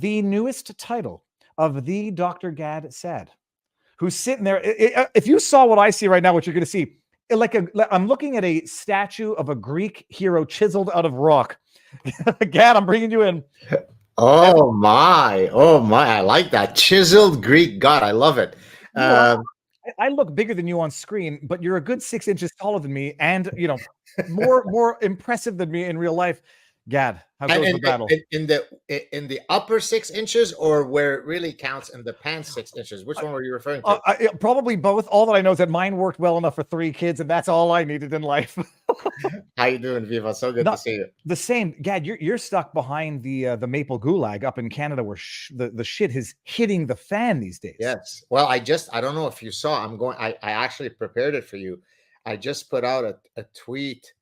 the newest title of the Dr. Gad Saad, who's sitting there. If you saw what I see right now, what you're going to see, I'm looking at a statue of a Greek hero chiseled out of rock. Gad, I'm bringing you in. Oh my! I like that chiseled Greek god. I love it. I look bigger than you on screen, but you're a good 6 inches taller than me, and more impressive than me in real life. Gad, how goes the battle? In the upper 6 inches, or where it really counts in the pants 6 inches? Which one were you referring to? Probably both. All that I know is that mine worked well enough for 3 kids, and that's all I needed in life. How you doing, Viva? So good to see you. The same, Gad. You're stuck behind the maple gulag up in Canada, where the shit is hitting the fan these days. Yes. Well, I don't know if you saw. I actually prepared it for you. I just put out a tweet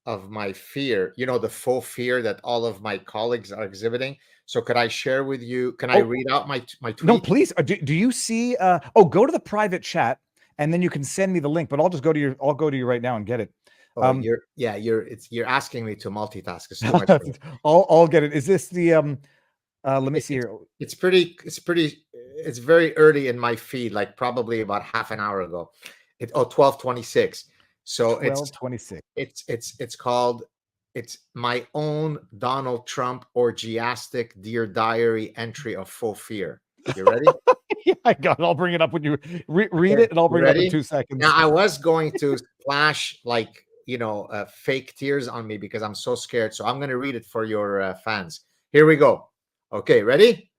of my fear, the faux fear that all of my colleagues are exhibiting. So could I share with you? Can I read out my tweet? No, please. Do you see? Go to the private chat, and then you can send me the link. But I'll just go to you. I'll go to you right now and get it. You're asking me to multitask. It's too much for me. I'll get it. Is this the let me see here. It's very early in my feed, like probably about half an hour ago. 12:26. So 12:26. It's called my own Donald Trump orgiastic Dear Diary entry of faux fear. You ready? Yeah, I got it. I'll bring it up when you read it, and I'll bring it up in 2 seconds. Now, I was going to splash fake tears on me because I'm so scared. So I'm going to read it for your fans. Here we go. Okay, ready?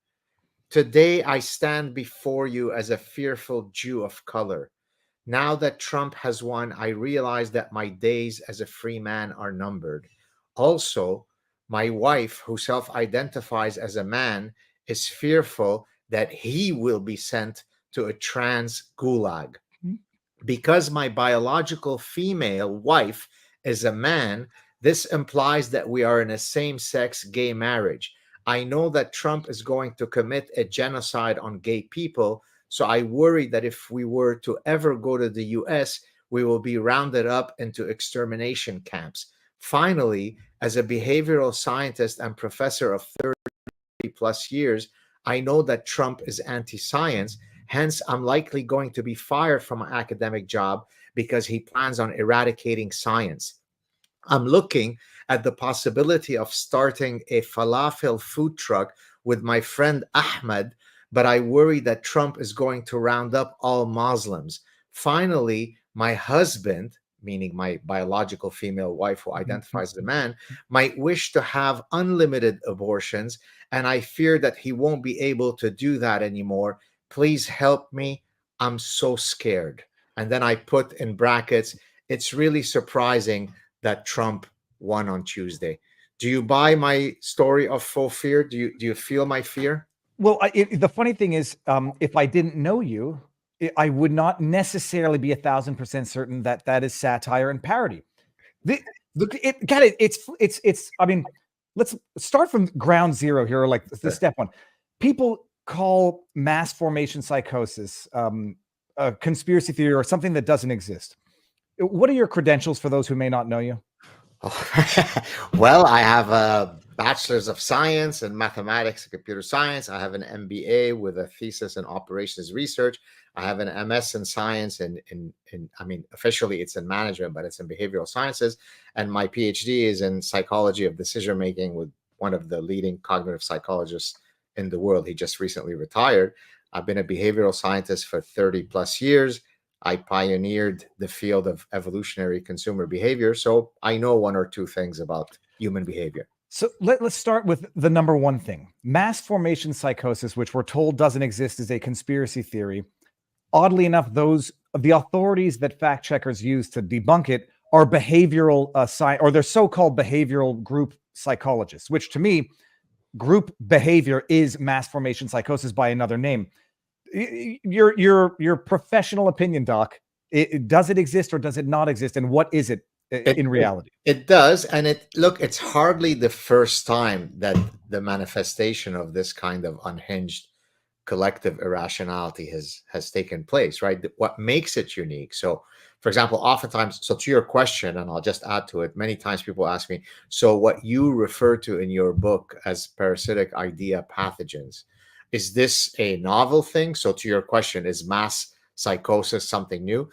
Today I stand before you as a fearful Jew of color. Now that Trump has won, I realize that my days as a free man are numbered. Also, my wife, who self-identifies as a man, is fearful that he will be sent to a trans gulag. Because my biological female wife is a man, this implies that we are in a same-sex gay marriage. I know that Trump is going to commit a genocide on gay people, so I worry that if we were to ever go to the US, we will be rounded up into extermination camps. Finally, as a behavioral scientist and professor of 30 plus years, I know that Trump is anti-science. Hence, I'm likely going to be fired from my academic job because he plans on eradicating science. I'm looking at the possibility of starting a falafel food truck with my friend Ahmed, but I worry that Trump is going to round up all Muslims. Finally, my husband, meaning my biological female wife who identifies as a man, might wish to have unlimited abortions, and I fear that he won't be able to do that anymore. Please help me. I'm so scared. And then I put in brackets, it's really surprising that Trump won on Tuesday. Do you buy my story of faux fear? Do you feel my fear? Well, the funny thing is, if I didn't know you, I would not necessarily be 1,000% certain that that is satire and parody. It's. I mean, let's start from ground zero here, like the step one. People call mass formation psychosis a conspiracy theory or something that doesn't exist. What are your credentials for those who may not know you? Well, I have a bachelor's of science in mathematics and computer science. I have an MBA with a thesis in operations research. I have an MS in science officially it's in management, but it's in behavioral sciences. And my PhD is in psychology of decision making with one of the leading cognitive psychologists in the world. He just recently retired. I've been a behavioral scientist for 30 plus years. I pioneered the field of evolutionary consumer behavior, so I know one or two things about human behavior. So let's start with the number one thing. Mass formation psychosis, which we're told doesn't exist, is a conspiracy theory. Oddly enough, the authorities that fact checkers use to debunk it are behavioral or they're so-called behavioral group psychologists, which to me, group behavior is mass formation psychosis by another name. Your professional opinion, Doc. Does it exist or does it not exist, and what is it in reality? It does, and it's hardly the first time that the manifestation of this kind of unhinged collective irrationality has taken place, right? What makes it unique. So, for example, oftentimes, so to your question, and I'll just add to it, many times people ask me, so what you refer to in your book as parasitic idea pathogens, is this a novel thing? So to your question, is mass psychosis something new?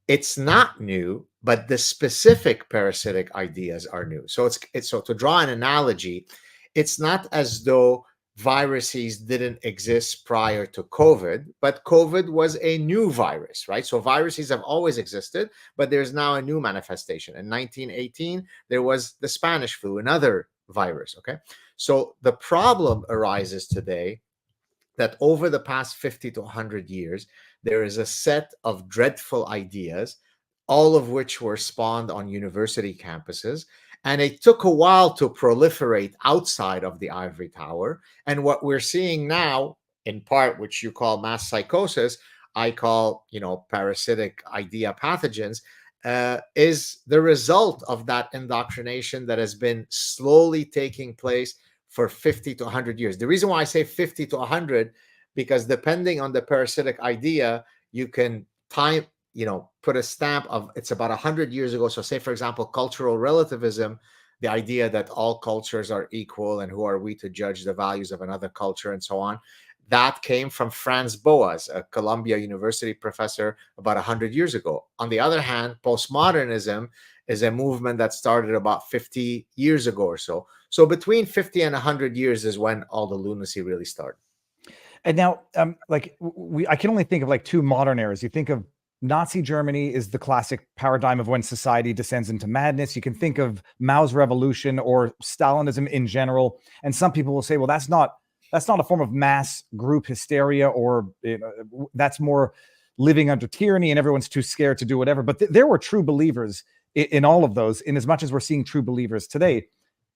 It's not new, but the specific parasitic ideas are new. So it's so to draw an analogy, it's not as though viruses didn't exist prior to COVID, but COVID was a new virus, right? So viruses have always existed, but there's now a new manifestation. In 1918, there was the Spanish flu, another virus, okay? So the problem arises today that over the past 50 to 100 years, there is a set of dreadful ideas, all of which were spawned on university campuses. And it took a while to proliferate outside of the ivory tower. And what we're seeing now, in part, which you call mass psychosis, I call, parasitic idea pathogens, is the result of that indoctrination that has been slowly taking place for 50 to 100 years. The reason why I say 50 to 100, because depending on the parasitic idea, you can put a stamp of it's about 100 years ago. So say, for example, cultural relativism, the idea that all cultures are equal and who are we to judge the values of another culture and so on. That came from Franz Boas, a Columbia University professor, about 100 years ago. On the other hand, postmodernism is a movement that started about 50 years ago or so. So between 50 and 100 years is when all the lunacy really started. And now, I can only think of like two modern eras. You think of Nazi Germany is the classic paradigm of when society descends into madness. You can think of Mao's revolution or Stalinism in general. And some people will say, well, that's not a form of mass group hysteria, or that's more living under tyranny and everyone's too scared to do whatever. But there were true believers in all of those, in as much as we're seeing true believers today.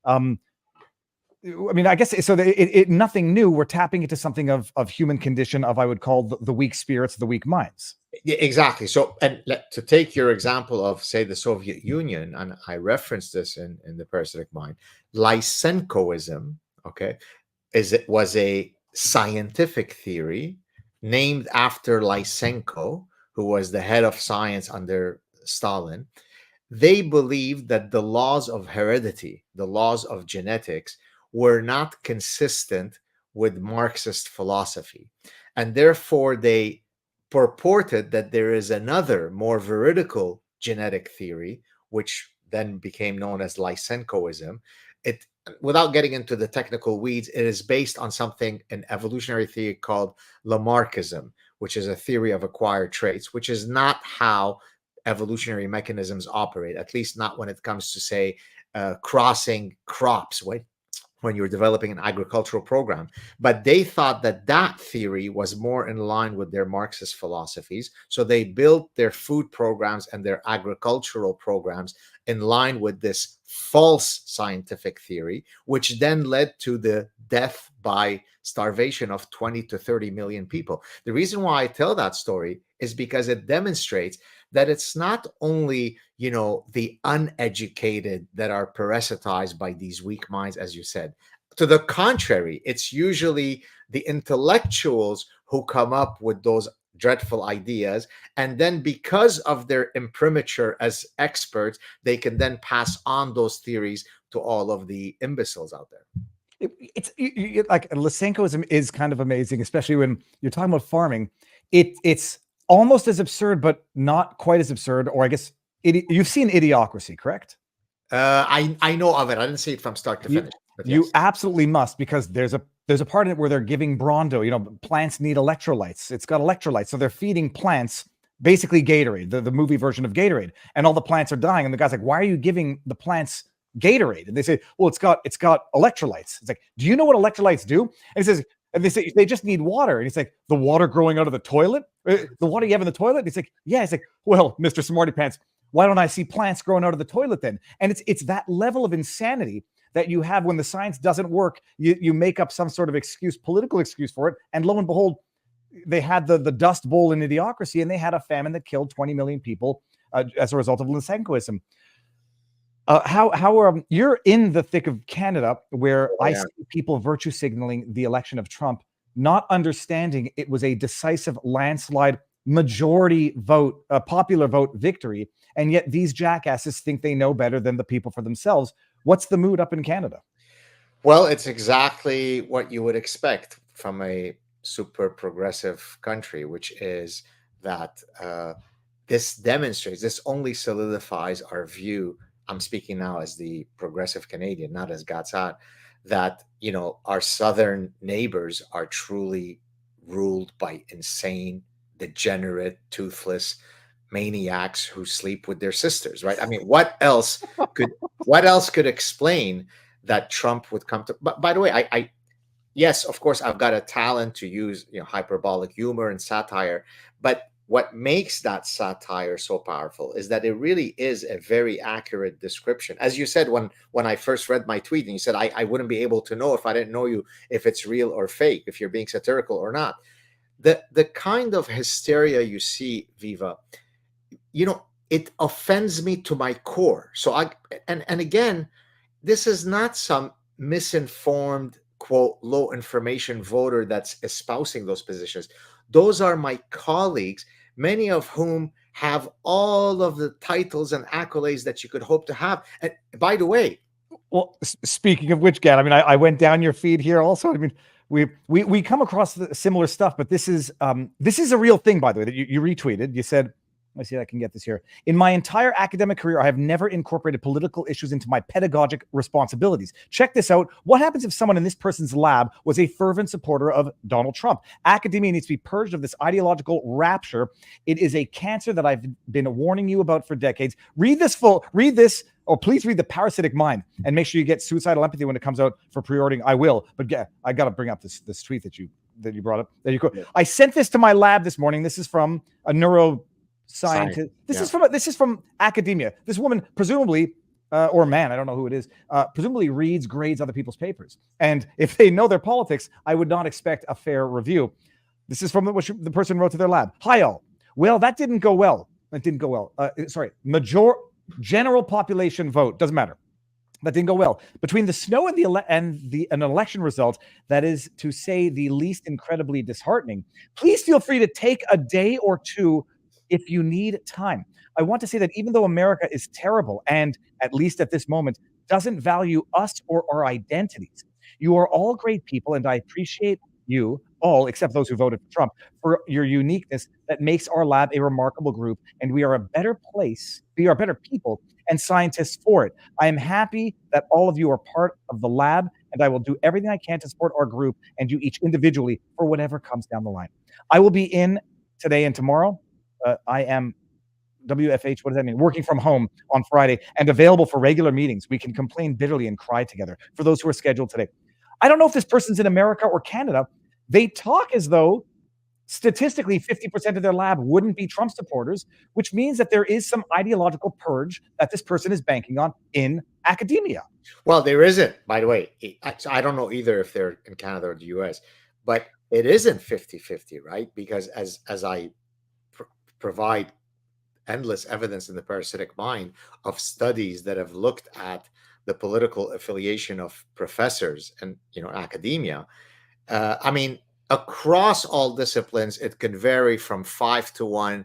I guess so. Nothing new. We're tapping into something of human condition, of I would call the weak spirits, the weak minds. Yeah, exactly. So, and to take your example of, say, the Soviet Union, and I referenced this in the parasitic mind, Lysenkoism, okay, was a scientific theory named after Lysenko, who was the head of science under Stalin. They believed that the laws of heredity, the laws of genetics, were not consistent with Marxist philosophy. And therefore, they purported that there is another, more veridical genetic theory, which then became known as Lysenkoism. Without getting into the technical weeds, it is based on something, an evolutionary theory called Lamarckism, which is a theory of acquired traits, which is not how evolutionary mechanisms operate, at least not when it comes to, say, crossing crops when you're developing an agricultural program. But they thought that theory was more in line with their Marxist philosophies. So they built their food programs and their agricultural programs in line with this false scientific theory, which then led to the death by starvation of 20 to 30 million people. The reason why I tell that story is because it demonstrates that it's not only, the uneducated that are parasitized by these weak minds, as you said. To the contrary, it's usually the intellectuals who come up with those dreadful ideas. And then because of their imprimatur as experts, they can then pass on those theories to all of the imbeciles out there. It's like Lysenkoism is kind of amazing, especially when you're talking about farming. It's almost as absurd, but not quite as absurd. Or I guess you've seen Idiocracy, correct? I know of it. I didn't see it from start to finish. But yes. You absolutely must, because there's a part in it where they're giving Brondo. Plants need electrolytes. It's got electrolytes, so they're feeding plants basically Gatorade, the movie version of Gatorade, and all the plants are dying. And the guy's like, "Why are you giving the plants Gatorade?" And they say, "Well, it's got electrolytes." It's like, "Do you know what electrolytes do?" And he says, and they say they just need water. And he's like, "The water growing out of the toilet? The water you have in the toilet?" And he's like, "Yeah." He's like, "Well, Mr. Smarty Pants, why don't I see plants growing out of the toilet then?" And it's that level of insanity that you have when the science doesn't work. You make up some sort of excuse, political excuse for it. And lo and behold, they had the Dust Bowl in Idiocracy, and they had a famine that killed 20 million people as a result of Lysenkoism. How you're in the thick of Canada, where I see people virtue signaling the election of Trump. not understanding it was a decisive landslide majority vote, a popular vote victory. And yet these jackasses think they know better than the people for themselves. What's the mood up in Canada? Well, it's exactly what you would expect from a super progressive country, which is that this only solidifies our view. I'm speaking now as the progressive Canadian, not as Gatsat, that, our southern neighbors are truly ruled by insane, degenerate, toothless maniacs who sleep with their sisters, right? I mean, what else could explain that Trump would come to? But by the way, I yes, of course, I've got a talent to use hyperbolic humor and satire, but what makes that satire so powerful is that it really is a very accurate description. As you said, when I first read my tweet, and you said I wouldn't be able to know if I didn't know you, if it's real or fake, if you're being satirical or not. The kind of hysteria you see, Viva, it offends me to my core. So and again, this is not some misinformed, quote, low information voter that's espousing those positions. Those are my colleagues, many of whom have all of the titles and accolades that you could hope to have. And by the way, well, speaking of which, Gad, I mean, I went down your feed here also. I mean, we come across similar stuff, but this is a real thing, by the way, that you retweeted. You said, let me see if I can get this here. In my entire academic career, I have never incorporated political issues into my pedagogic responsibilities. Check this out. What happens if someone in this person's lab was a fervent supporter of Donald Trump? Academia needs to be purged of this ideological rapture. It is a cancer that I've been warning you about for decades. Read this, or please read The Parasitic Mind, and make sure you get Suicidal Empathy when it comes out for pre-ordering. I will, but I got to bring up this tweet that you brought up. There you go. Yeah. I sent this to my lab this morning. This is from a neuroscientist. This is from academia. This woman, presumably, or man, I don't know who it is, presumably grades other people's papers. And if they know their politics, I would not expect a fair review. This is from the person wrote to their lab. Hi all. Well, that didn't go well. General population vote, doesn't matter. That didn't go well. Between the snow and an election result that is, to say the least, incredibly disheartening, please feel free to take a day or two if you need time. I want to say that even though America is terrible and, at least at this moment, doesn't value us or our identities, you are all great people, and I appreciate you all, except those who voted for Trump, for your uniqueness that makes our lab a remarkable group, and we are better people and scientists for it. I am happy that all of you are part of the lab, and I will do everything I can to support our group and you each individually for whatever comes down the line. I will be in today and tomorrow. I am WFH, what does that mean? Working from home on Friday and available for regular meetings. We can complain bitterly and cry together for those who are scheduled today. I don't know if this person's in America or Canada. They talk as though statistically 50% of their lab wouldn't be Trump supporters, which means that there is some ideological purge that this person is banking on in academia. Well, there isn't, by the way. I don't know either if they're in Canada or the US, but it isn't 50-50, right? Because as I provide endless evidence in The Parasitic Mind of studies that have looked at the political affiliation of professors and academia. I mean, across all disciplines, it can vary from 5-1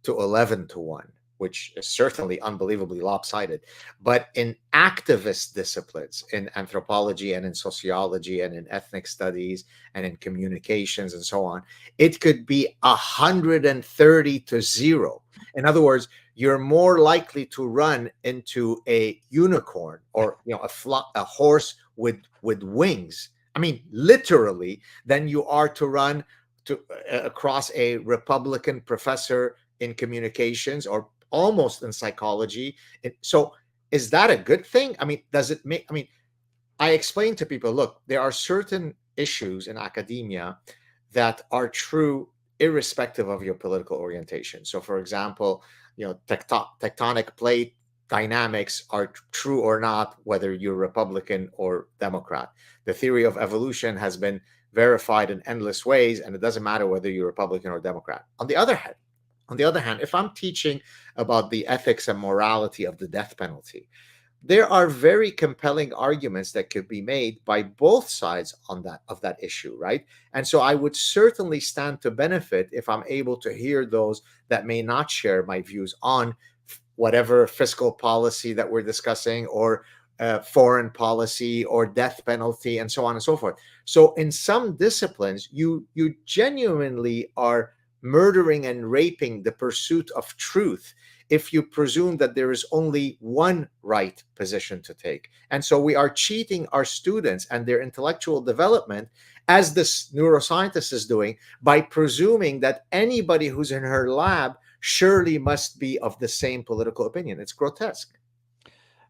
to 11-1, which is certainly unbelievably lopsided. But in activist disciplines, in anthropology and in sociology and in ethnic studies and in communications and so on, it could be 130-0. In other words, you're more likely to run into a unicorn or a horse with wings. I mean, literally, than you are to run across a Republican professor in communications or almost in psychology. So is that a good thing? I mean, I explain to people, look, there are certain issues in academia that are true irrespective of your political orientation. So for example, tectonic plate dynamics are true or not, whether you're Republican or Democrat. The theory of evolution has been verified in endless ways, and it doesn't matter whether you're Republican or Democrat. On the other hand, if I'm teaching about the ethics and morality of the death penalty, there are very compelling arguments that could be made by both sides on that issue, right? And so I would certainly stand to benefit if I'm able to hear those that may not share my views on whatever fiscal policy that we're discussing, or foreign policy, or death penalty, and so on and so forth. So in some disciplines, you genuinely are murdering and raping the pursuit of truth if you presume that there is only one right position to take. And so we are cheating our students and their intellectual development, as this neuroscientist is doing, by presuming that anybody who's in her lab surely must be of the same political opinion. It's grotesque.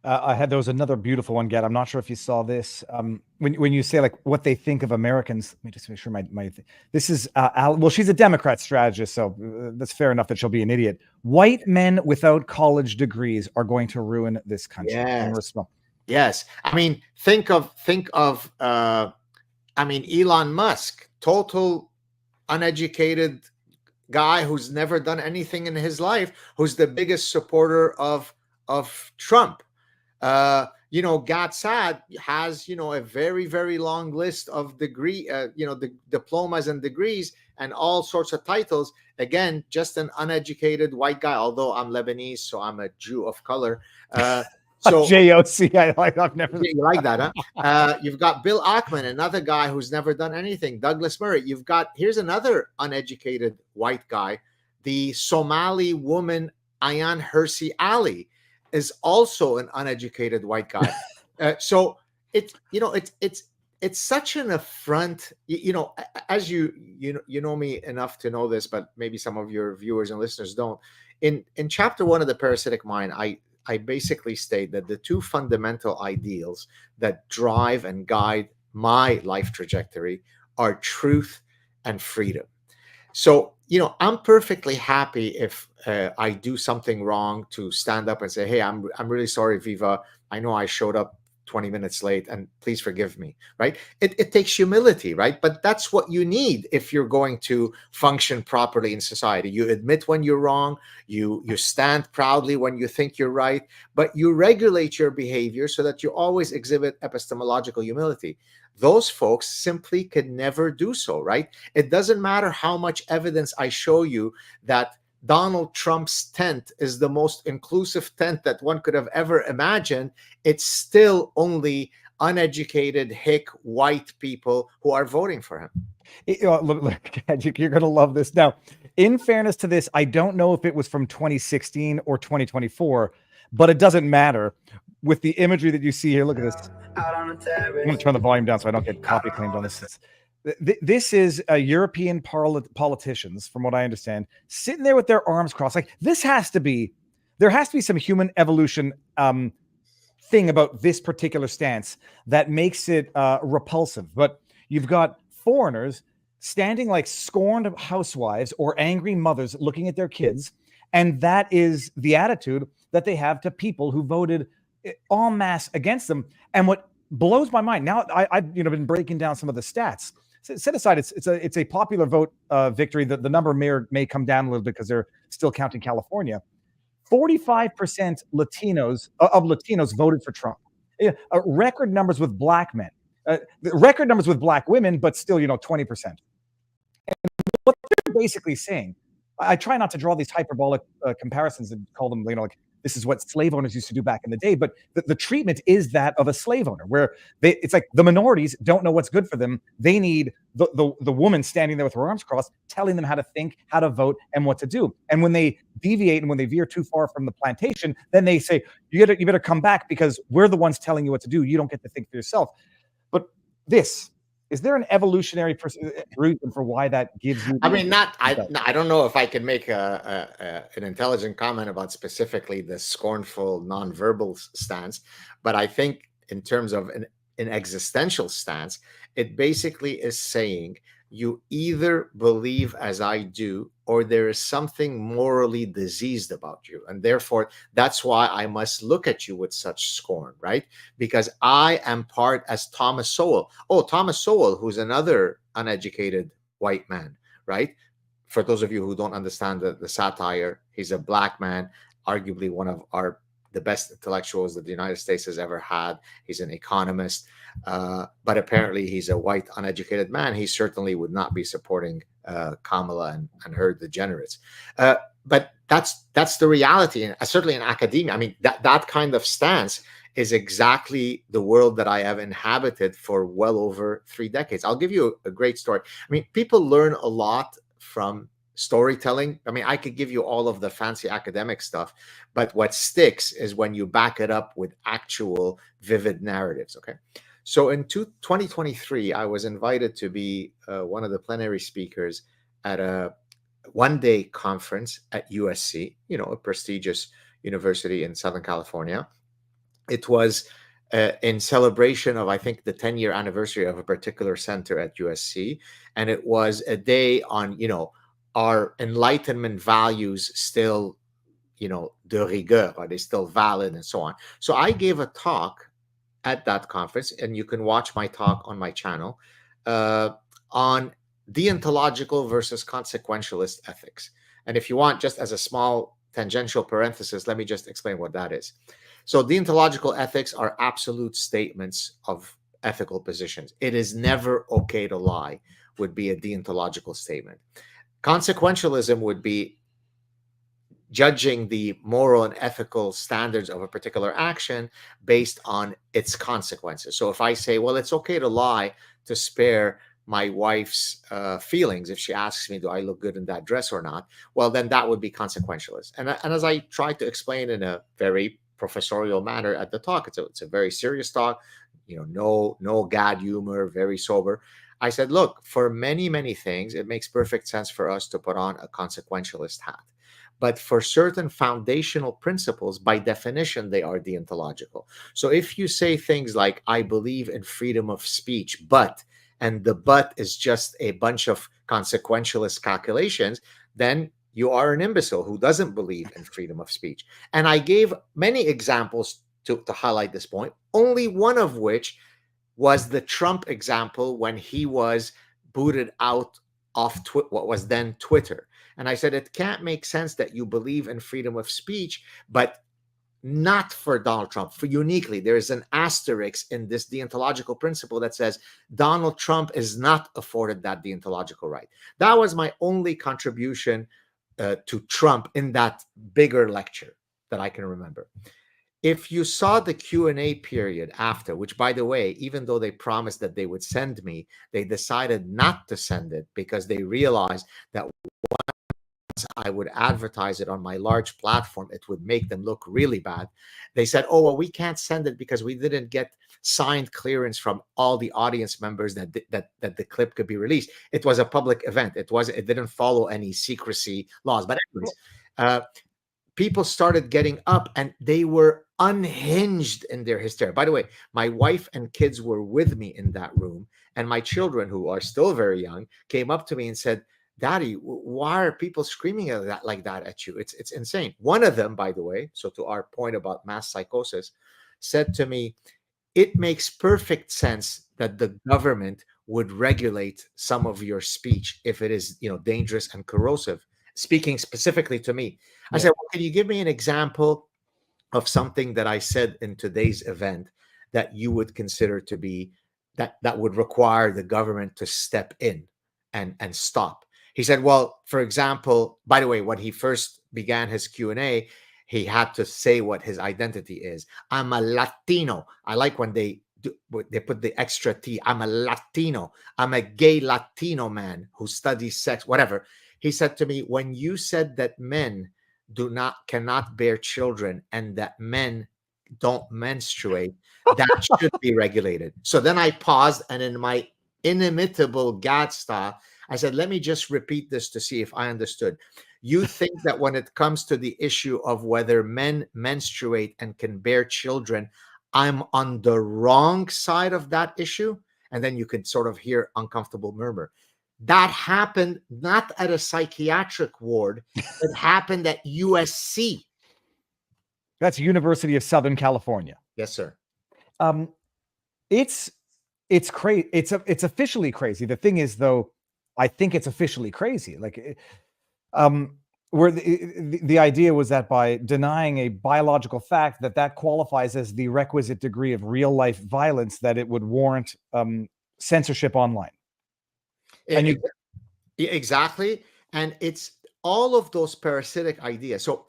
There was another beautiful one, Gad. I'm not sure if you saw this. When you say like what they think of Americans, let me just make sure this is well, she's a Democrat strategist, so that's fair enough that she'll be an idiot. White men without college degrees are going to ruin this country. Yes. Yes. I mean, think of Elon Musk, total uneducated guy who's never done anything in his life, who's the biggest supporter of Trump. Gad Saad has, a very, very long list of the diplomas and degrees and all sorts of titles. Again, just an uneducated white guy, although I'm Lebanese, so I'm a Jew of color. So JOC, I've never. You like that, huh? You've got Bill Ackman, another guy who's never done anything. Douglas Murray. Here's another uneducated white guy. The Somali woman, Ayan Hirsi Ali, is also an uneducated white guy. So it's such an affront. As you know me enough to know this, but maybe some of your viewers and listeners don't. In chapter 1 of The Parasitic Mind, I basically state that the two fundamental ideals that drive and guide my life trajectory are truth and freedom. So, I'm perfectly happy if I do something wrong to stand up and say, hey, I'm really sorry, Viva. I know I showed up 20 minutes late and please forgive me, right? It takes humility, right? But that's what you need if you're going to function properly in society. You admit when you're wrong, you stand proudly when you think you're right, but you regulate your behavior so that you always exhibit epistemological humility. Those folks simply could never do so, right? It doesn't matter how much evidence I show you that Donald Trump's tent is the most inclusive tent that one could have ever imagined. It's still only uneducated, hick, white people who are voting for him. Look, you're going to love this. Now, in fairness to this, I don't know if it was from 2016 or 2024, but it doesn't matter. With the imagery that you see here, look at this. I'm going to turn the volume down so I don't get copy claimed on this. This is European politicians, from what I understand, sitting there with their arms crossed. Like there has to be some human evolution thing about this particular stance that makes it repulsive. But you've got foreigners standing like scorned housewives or angry mothers looking at their kids. And that is the attitude that they have to people who voted en masse against them. And what blows my mind now, I've been breaking down some of the stats. Set aside, it's a popular vote victory. The number may come down a little bit because they're still counting California. 45% Latinos voted for Trump. Record numbers with black men, record numbers with black women, but still 20%. And what they're basically saying, I try not to draw these hyperbolic comparisons and call them like this is what slave owners used to do back in the day, but the treatment is that of a slave owner, where it's like the minorities don't know what's good for them. They need the woman standing there with her arms crossed, telling them how to think, how to vote, and what to do. And when they deviate and when they veer too far from the plantation, then they say, you better come back because we're the ones telling you what to do. You don't get to think for yourself. But is there an evolutionary reason for why that gives you? I don't know if I can make an intelligent comment about specifically the scornful nonverbal stance, but I think in terms of an existential stance, it basically is saying you either believe as I do, or there is something morally diseased about you. And therefore, that's why I must look at you with such scorn, right? Because I am part as Thomas Sowell. Oh, Thomas Sowell, who's another uneducated white man, right? For those of you who don't understand the satire, he's a black man, arguably one of our the best intellectuals that the United States has ever had. He's an economist, but apparently he's a white, uneducated man. He certainly would not be supporting Kamala and her degenerates. But that's the reality, and certainly in academia. I mean, that kind of stance is exactly the world that I have inhabited for well over 3 decades. I'll give you a great story. I mean, people learn a lot from storytelling. I mean, I could give you all of the fancy academic stuff, but what sticks is when you back it up with actual vivid narratives. Okay. So in 2023, I was invited to be one of the plenary speakers at a one-day conference at USC, a prestigious university in Southern California. It was in celebration of, I think, the 10-year anniversary of a particular center at USC. And it was a day on, our Enlightenment values still, de rigueur, are they still valid, and so on. So I gave a talk at that conference, and you can watch my talk on my channel, on deontological versus consequentialist ethics. And if you want, just as a small tangential parenthesis, let me just explain what that is. So deontological ethics are absolute statements of ethical positions. It is never okay to lie, would be a deontological statement. Consequentialism would be judging the moral and ethical standards of a particular action based on its consequences. So if I say, well, it's okay to lie to spare my wife's feelings if she asks me, do I look good in that dress or not? Well, then that would be consequentialist. And as I tried to explain in a very professorial manner at the talk, it's a very serious talk, no gad humor, very sober. I said, look, for many, many things, it makes perfect sense for us to put on a consequentialist hat. But for certain foundational principles, by definition, they are deontological. So if you say things like, I believe in freedom of speech, and the but is just a bunch of consequentialist calculations, then you are an imbecile who doesn't believe in freedom of speech. And I gave many examples to highlight this point, only one of which was the Trump example when he was booted out of what was then Twitter. And I said, it can't make sense that you believe in freedom of speech, but not for Donald Trump. For uniquely, there is an asterisk in this deontological principle that says Donald Trump is not afforded that deontological right. That was my only contribution to Trump in that bigger lecture that I can remember. If you saw the Q&A period after, which, by the way, even though they promised that they would send me, they decided not to send it because they realized that once I would advertise it on my large platform, it would make them look really bad. They said, oh, well, we can't send it because we didn't get signed clearance from all the audience members that the clip could be released. It was a public event. It didn't follow any secrecy laws. But anyways, people started getting up and they were unhinged in their hysteria. By the way, my wife and kids were with me in that room, and my children, who are still very young, came up to me and said, Daddy, why are people screaming like that at you? It's insane. One of them, by the way, so to our point about mass psychosis, said to me, it makes perfect sense that the government would regulate some of your speech if it is, dangerous and corrosive. Speaking specifically to me, I said, well, can you give me an example of something that I said in today's event that you would consider to be that would require the government to step in and stop? He said, well, for example, by the way, when he first began his Q&A, he had to say what his identity is. I'm a Latino. I like when they put the extra T. I'm a Latino. I'm a gay Latino man who studies sex, whatever. He said to me, when you said that men cannot bear children and that men don't menstruate, that should be regulated. So then I paused, and in my inimitable Gad style, I said, let me just repeat this to see if I understood. You think that when it comes to the issue of whether men menstruate and can bear children, I'm on the wrong side of that issue? And then you could sort of hear uncomfortable murmur. That happened not at a psychiatric ward. It happened at USC. That's University of Southern California. Yes, sir. It's crazy. It's officially crazy. The thing is, though, I think it's officially crazy. Like, where the idea was that by denying a biological fact that qualifies as the requisite degree of real life violence, that it would warrant censorship online. And exactly. And it's all of those parasitic ideas. So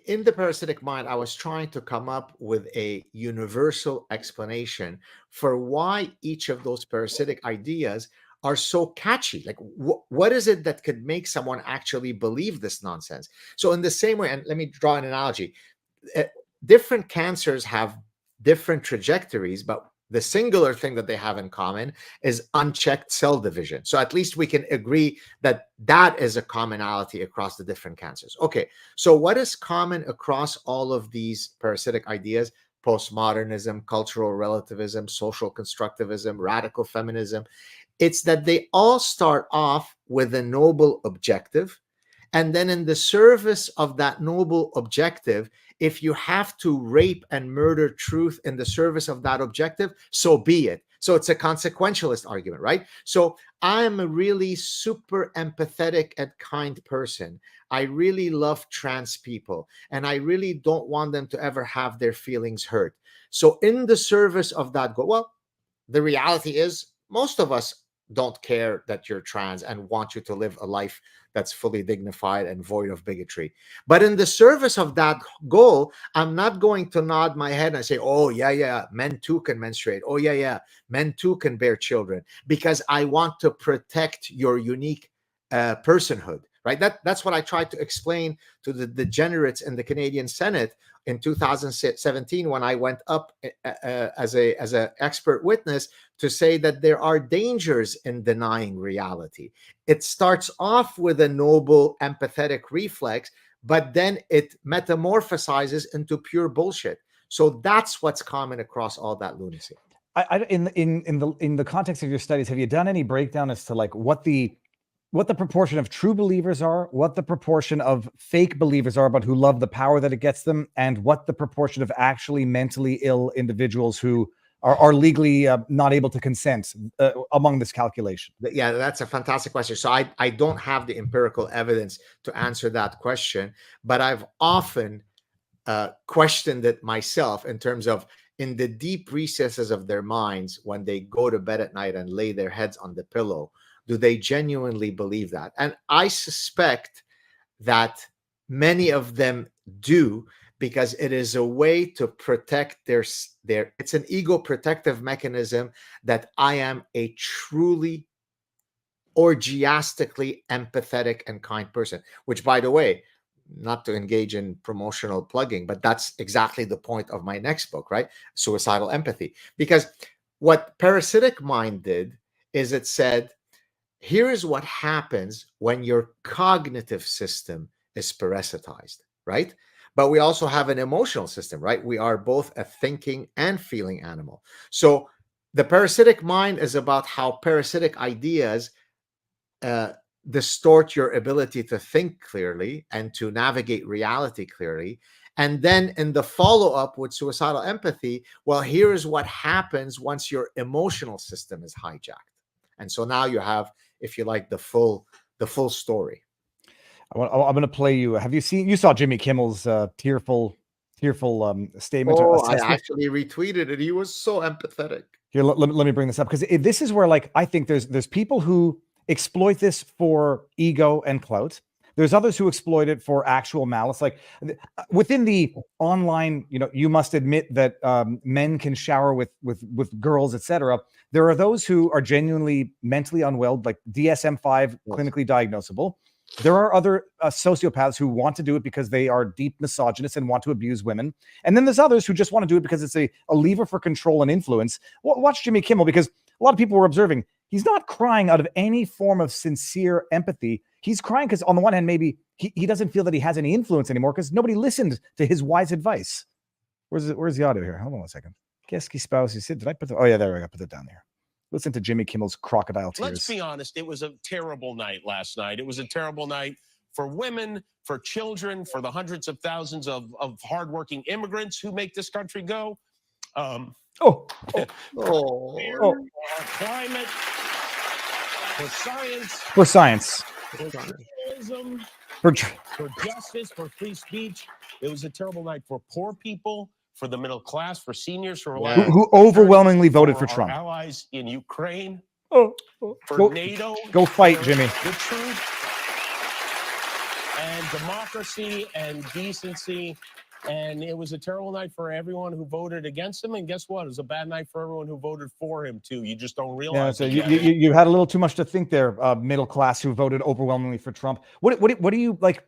in the parasitic mind, I was trying to come up with a universal explanation for why each of those parasitic ideas are so catchy. Like, what is it that could make someone actually believe this nonsense? So in the same way, and let me draw an analogy, different cancers have different trajectories, but the singular thing that they have in common is unchecked cell division. So at least we can agree that that is a commonality across the different cancers. Okay, so what is common across all of these parasitic ideas? Postmodernism, cultural relativism, social constructivism, radical feminism. It's that they all start off with a noble objective. And then in the service of that noble objective, if you have to rape and murder truth in the service of that objective, so be it. So it's a consequentialist argument, right? So I am a really super empathetic and kind person. I really love trans people, and I really don't want them to ever have their feelings hurt. So in the service of that goal, well, the reality is most of us don't care that you're trans and want you to live a life that's fully dignified and void of bigotry. But in the service of that goal, I'm not going to nod my head and say, oh, yeah, men too can menstruate. Oh, yeah, men too can bear children, because I want to protect your unique personhood, right? That's what I tried to explain to the degenerates in the Canadian Senate in 2017 when I went up as an expert witness to say that there are dangers in denying reality. It starts off with a noble, empathetic reflex, but then it metamorphosizes into pure bullshit. So that's what's common across all that lunacy. In the context of your studies, have you done any breakdown as to like what the proportion of true believers are, what the proportion of fake believers are, but who love the power that it gets them, and what the proportion of actually mentally ill individuals who are legally not able to consent among this calculation? Yeah, that's a fantastic question. So I don't have the empirical evidence to answer that question, but I've often questioned it myself in terms of in the deep recesses of their minds when they go to bed at night and lay their heads on the pillow. Do they genuinely believe that? And I suspect that many of them do, because it is a way to protect their it's an ego protective mechanism that I am a truly orgiastically empathetic and kind person, which, by the way, not to engage in promotional plugging, but that's exactly the point of my next book, right? Suicidal Empathy. Because what Parasitic Mind did is it said, here's what happens when your cognitive system is parasitized, right? But we also have an emotional system, right? We are both a thinking and feeling animal. So the parasitic mind is about how parasitic ideas distort your ability to think clearly and to navigate reality clearly. And then in the follow-up with suicidal empathy, well, here's what happens once your emotional system is hijacked. And so now you have, if you like, the full story. I'm going to play you. You saw Jimmy Kimmel's tearful statement? Oh, Or I assessment? actually retweeted it. He was so empathetic. Here, let me bring this up, because this is where, like, I think there's people who exploit this for ego and clout. There's others who exploit it for actual malice. Like within the online, you must admit that men can shower with girls, etc. There are those who are genuinely mentally unwell, like DSM-5, clinically diagnosable. There are other sociopaths who want to do it because they are deep misogynists and want to abuse women. And then there's others who just want to do it because it's a lever for control and influence. Watch Jimmy Kimmel, because a lot of people were observing. He's not crying out of any form of sincere empathy. He's crying because on the one hand, maybe he doesn't feel that he has any influence anymore because nobody listened to his wise advice. Where's the audio here? Hold on 1 second. Qu'est-ce qui se passe ici? Did I put oh yeah, there we go. Put it down there. Listen to Jimmy Kimmel's crocodile tears. Let's be honest, it was a terrible night last night. It was a terrible night for women, for children, for the hundreds of thousands of hardworking immigrants who make this country go. Oh. Climate, for science. For science. For journalism, For justice, for free speech. It was a terrible night for poor people, for the middle class, for seniors who are allowed who overwhelmingly voted for our Trump. Allies in Ukraine, for NATO. Go fight, for Jimmy. The truth and democracy and decency. And it was a terrible night for everyone who voted against him. And guess what? It was a bad night for everyone who voted for him, too. You just don't realize so you had a little too much to think there, middle class who voted overwhelmingly for Trump. What do you like?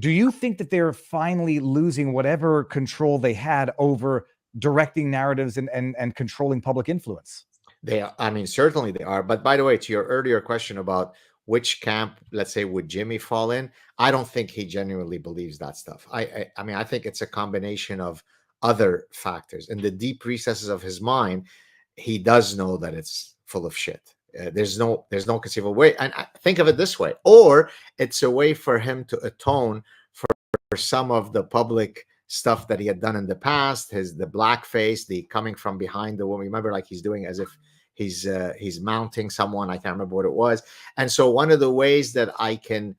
Do you think that they're finally losing whatever control they had over directing narratives and controlling public influence? They are, I mean, certainly they are. But by the way, to your earlier question about which camp, let's say, would Jimmy fall in, I don't think he genuinely believes that stuff. I mean, I think it's a combination of other factors. In the deep recesses of his mind, he does know that it's full of shit. There's no conceivable way. And I think of it this way, or it's a way for him to atone for some of the public stuff that he had done in the past, the blackface, the coming from behind the woman. Remember, like he's doing as if he's mounting someone. I can't remember what it was. And so one of the ways that I can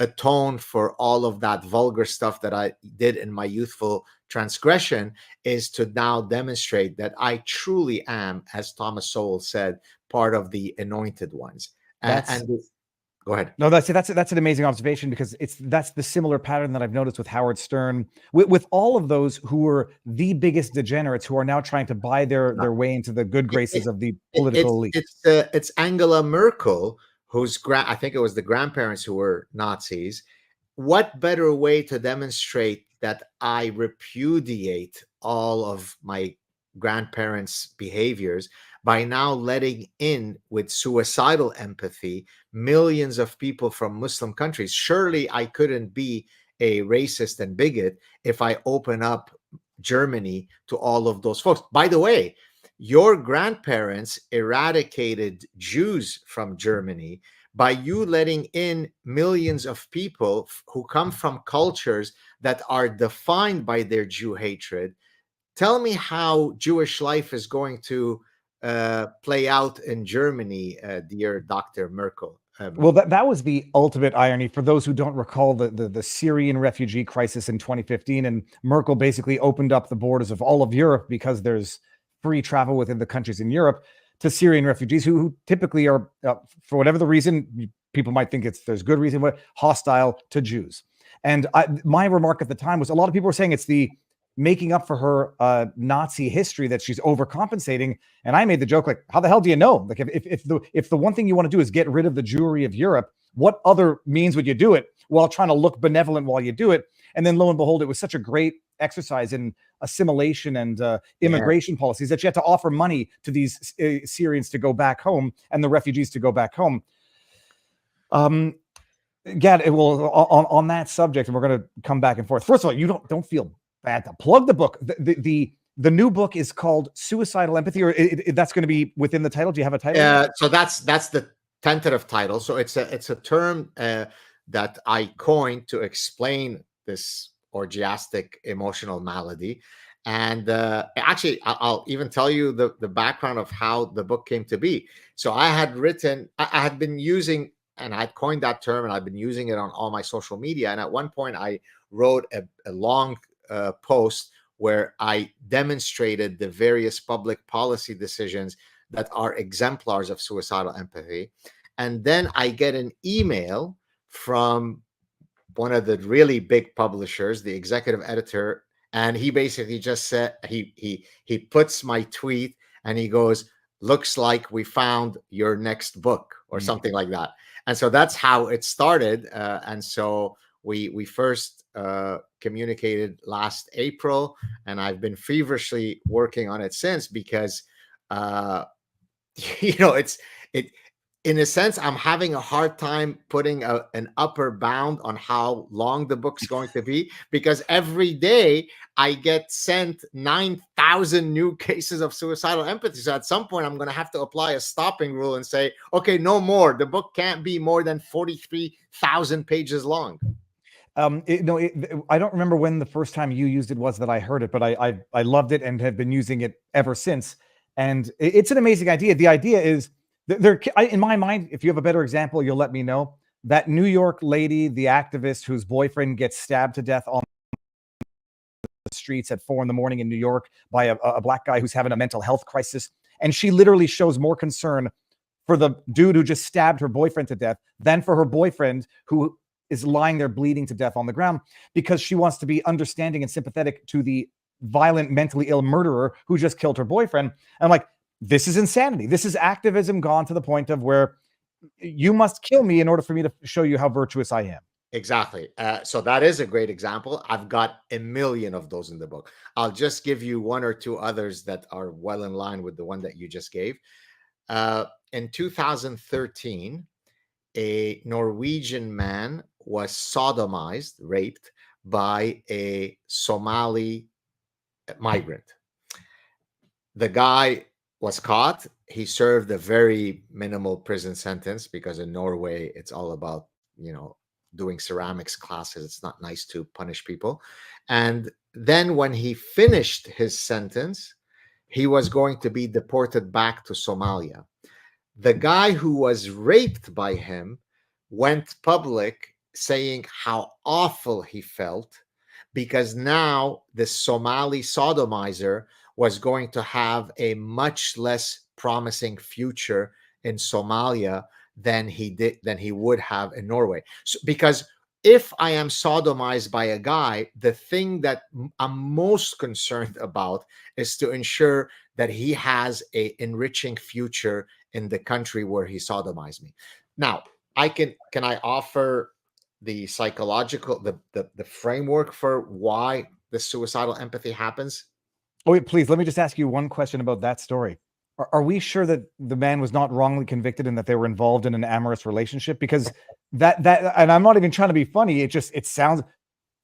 atone for all of that vulgar stuff that I did in my youthful transgression is to now demonstrate that I truly am, as Thomas Sowell said, part of the anointed ones. Go ahead. No, that's an amazing observation, because that's the similar pattern that I've noticed with Howard Stern, with all of those who were the biggest degenerates who are now trying to buy their way into the good graces of the political elite. It's Angela Merkel, whose I think it was the grandparents who were Nazis. What better way to demonstrate that I repudiate all of my grandparents' behaviors by now letting in, with suicidal empathy, millions of people from Muslim countries? Surely I couldn't be a racist and bigot if I open up Germany to all of those folks. By the way, your grandparents eradicated Jews from Germany by you letting in millions of people who come from cultures that are defined by their Jew hatred. Tell me how Jewish life is going to play out in Germany, dear Dr. Merkel. Well, that was the ultimate irony for those who don't recall the Syrian refugee crisis in 2015. And Merkel basically opened up the borders of all of Europe, because there's free travel within the countries in Europe, to Syrian refugees who typically are, for whatever the reason, people might think there's good reason, but hostile to Jews. And my remark at the time was, a lot of people were saying it's the making up for her Nazi history that she's overcompensating. And I made the joke, like, how the hell do you know? Like, if the one thing you want to do is get rid of the Jewry of Europe, what other means would you do it while trying to look benevolent while you do it? And then lo and behold, it was such a great exercise in assimilation and immigration policies that you had to offer money to these Syrians to go back home and the refugees to go back home. Gad, on that subject, and we're going to come back and forth. First of all, you don't feel bad to plug the book. The new book is called Suicidal Empathy, or that's going to be within the title. Do you have a title? So that's the tentative title. So it's a term that I coined to explain this orgiastic emotional malady. And actually, I'll even tell you the background of how the book came to be. So I had been using, and I'd coined that term, and I've been using it on all my social media. And at one point, I wrote a long post where I demonstrated the various public policy decisions that are exemplars of suicidal empathy. And then I get an email from one of the really big publishers, the executive editor, and he basically just said, he puts my tweet and he goes, "Looks like we found your next book," or something like that. And so that's how it started. And so we first communicated last April, and I've been feverishly working on it since, because in a sense, I'm having a hard time putting an upper bound on how long the book's going to be, because every day I get sent 9,000 new cases of suicidal empathy. So at some point, I'm going to have to apply a stopping rule and say, okay, no more. The book can't be more than 43,000 pages long. I don't remember when the first time you used it was that I heard it, but I loved it and have been using it ever since. And it's an amazing idea. The idea is, in my mind, if you have a better example, you'll let me know. that New York lady, the activist whose boyfriend gets stabbed to death on the streets at 4 a.m. in New York by a black guy who's having a mental health crisis. And she literally shows more concern for the dude who just stabbed her boyfriend to death than for her boyfriend who is lying there bleeding to death on the ground, because she wants to be understanding and sympathetic to the violent, mentally ill murderer who just killed her boyfriend. And I'm like, this is insanity. This is activism gone to the point of where you must kill me in order for me to show you how virtuous I am. Exactly. So that is a great example. I've got a million of those in the book. I'll just give you one or two others that are well in line with the one that you just gave. In 2013, a Norwegian man was sodomized, raped by a Somali migrant. The guy was caught. He served a very minimal prison sentence because in Norway, it's all about, doing ceramics classes. It's not nice to punish people. And then when he finished his sentence, he was going to be deported back to Somalia. The guy who was raped by him went public saying how awful he felt because now the Somali sodomizer was going to have a much less promising future in Somalia than he would have in Norway. So, because if I am sodomized by a guy, the thing that I'm most concerned about is to ensure that he has a enriching future in the country where he sodomized me. Now, can I offer the psychological, the framework for why the suicidal empathy happens? Oh, wait, please, let me just ask you one question about that story. Are we sure that the man was not wrongly convicted and that they were involved in an amorous relationship? Because that, and I'm not even trying to be funny. It sounds,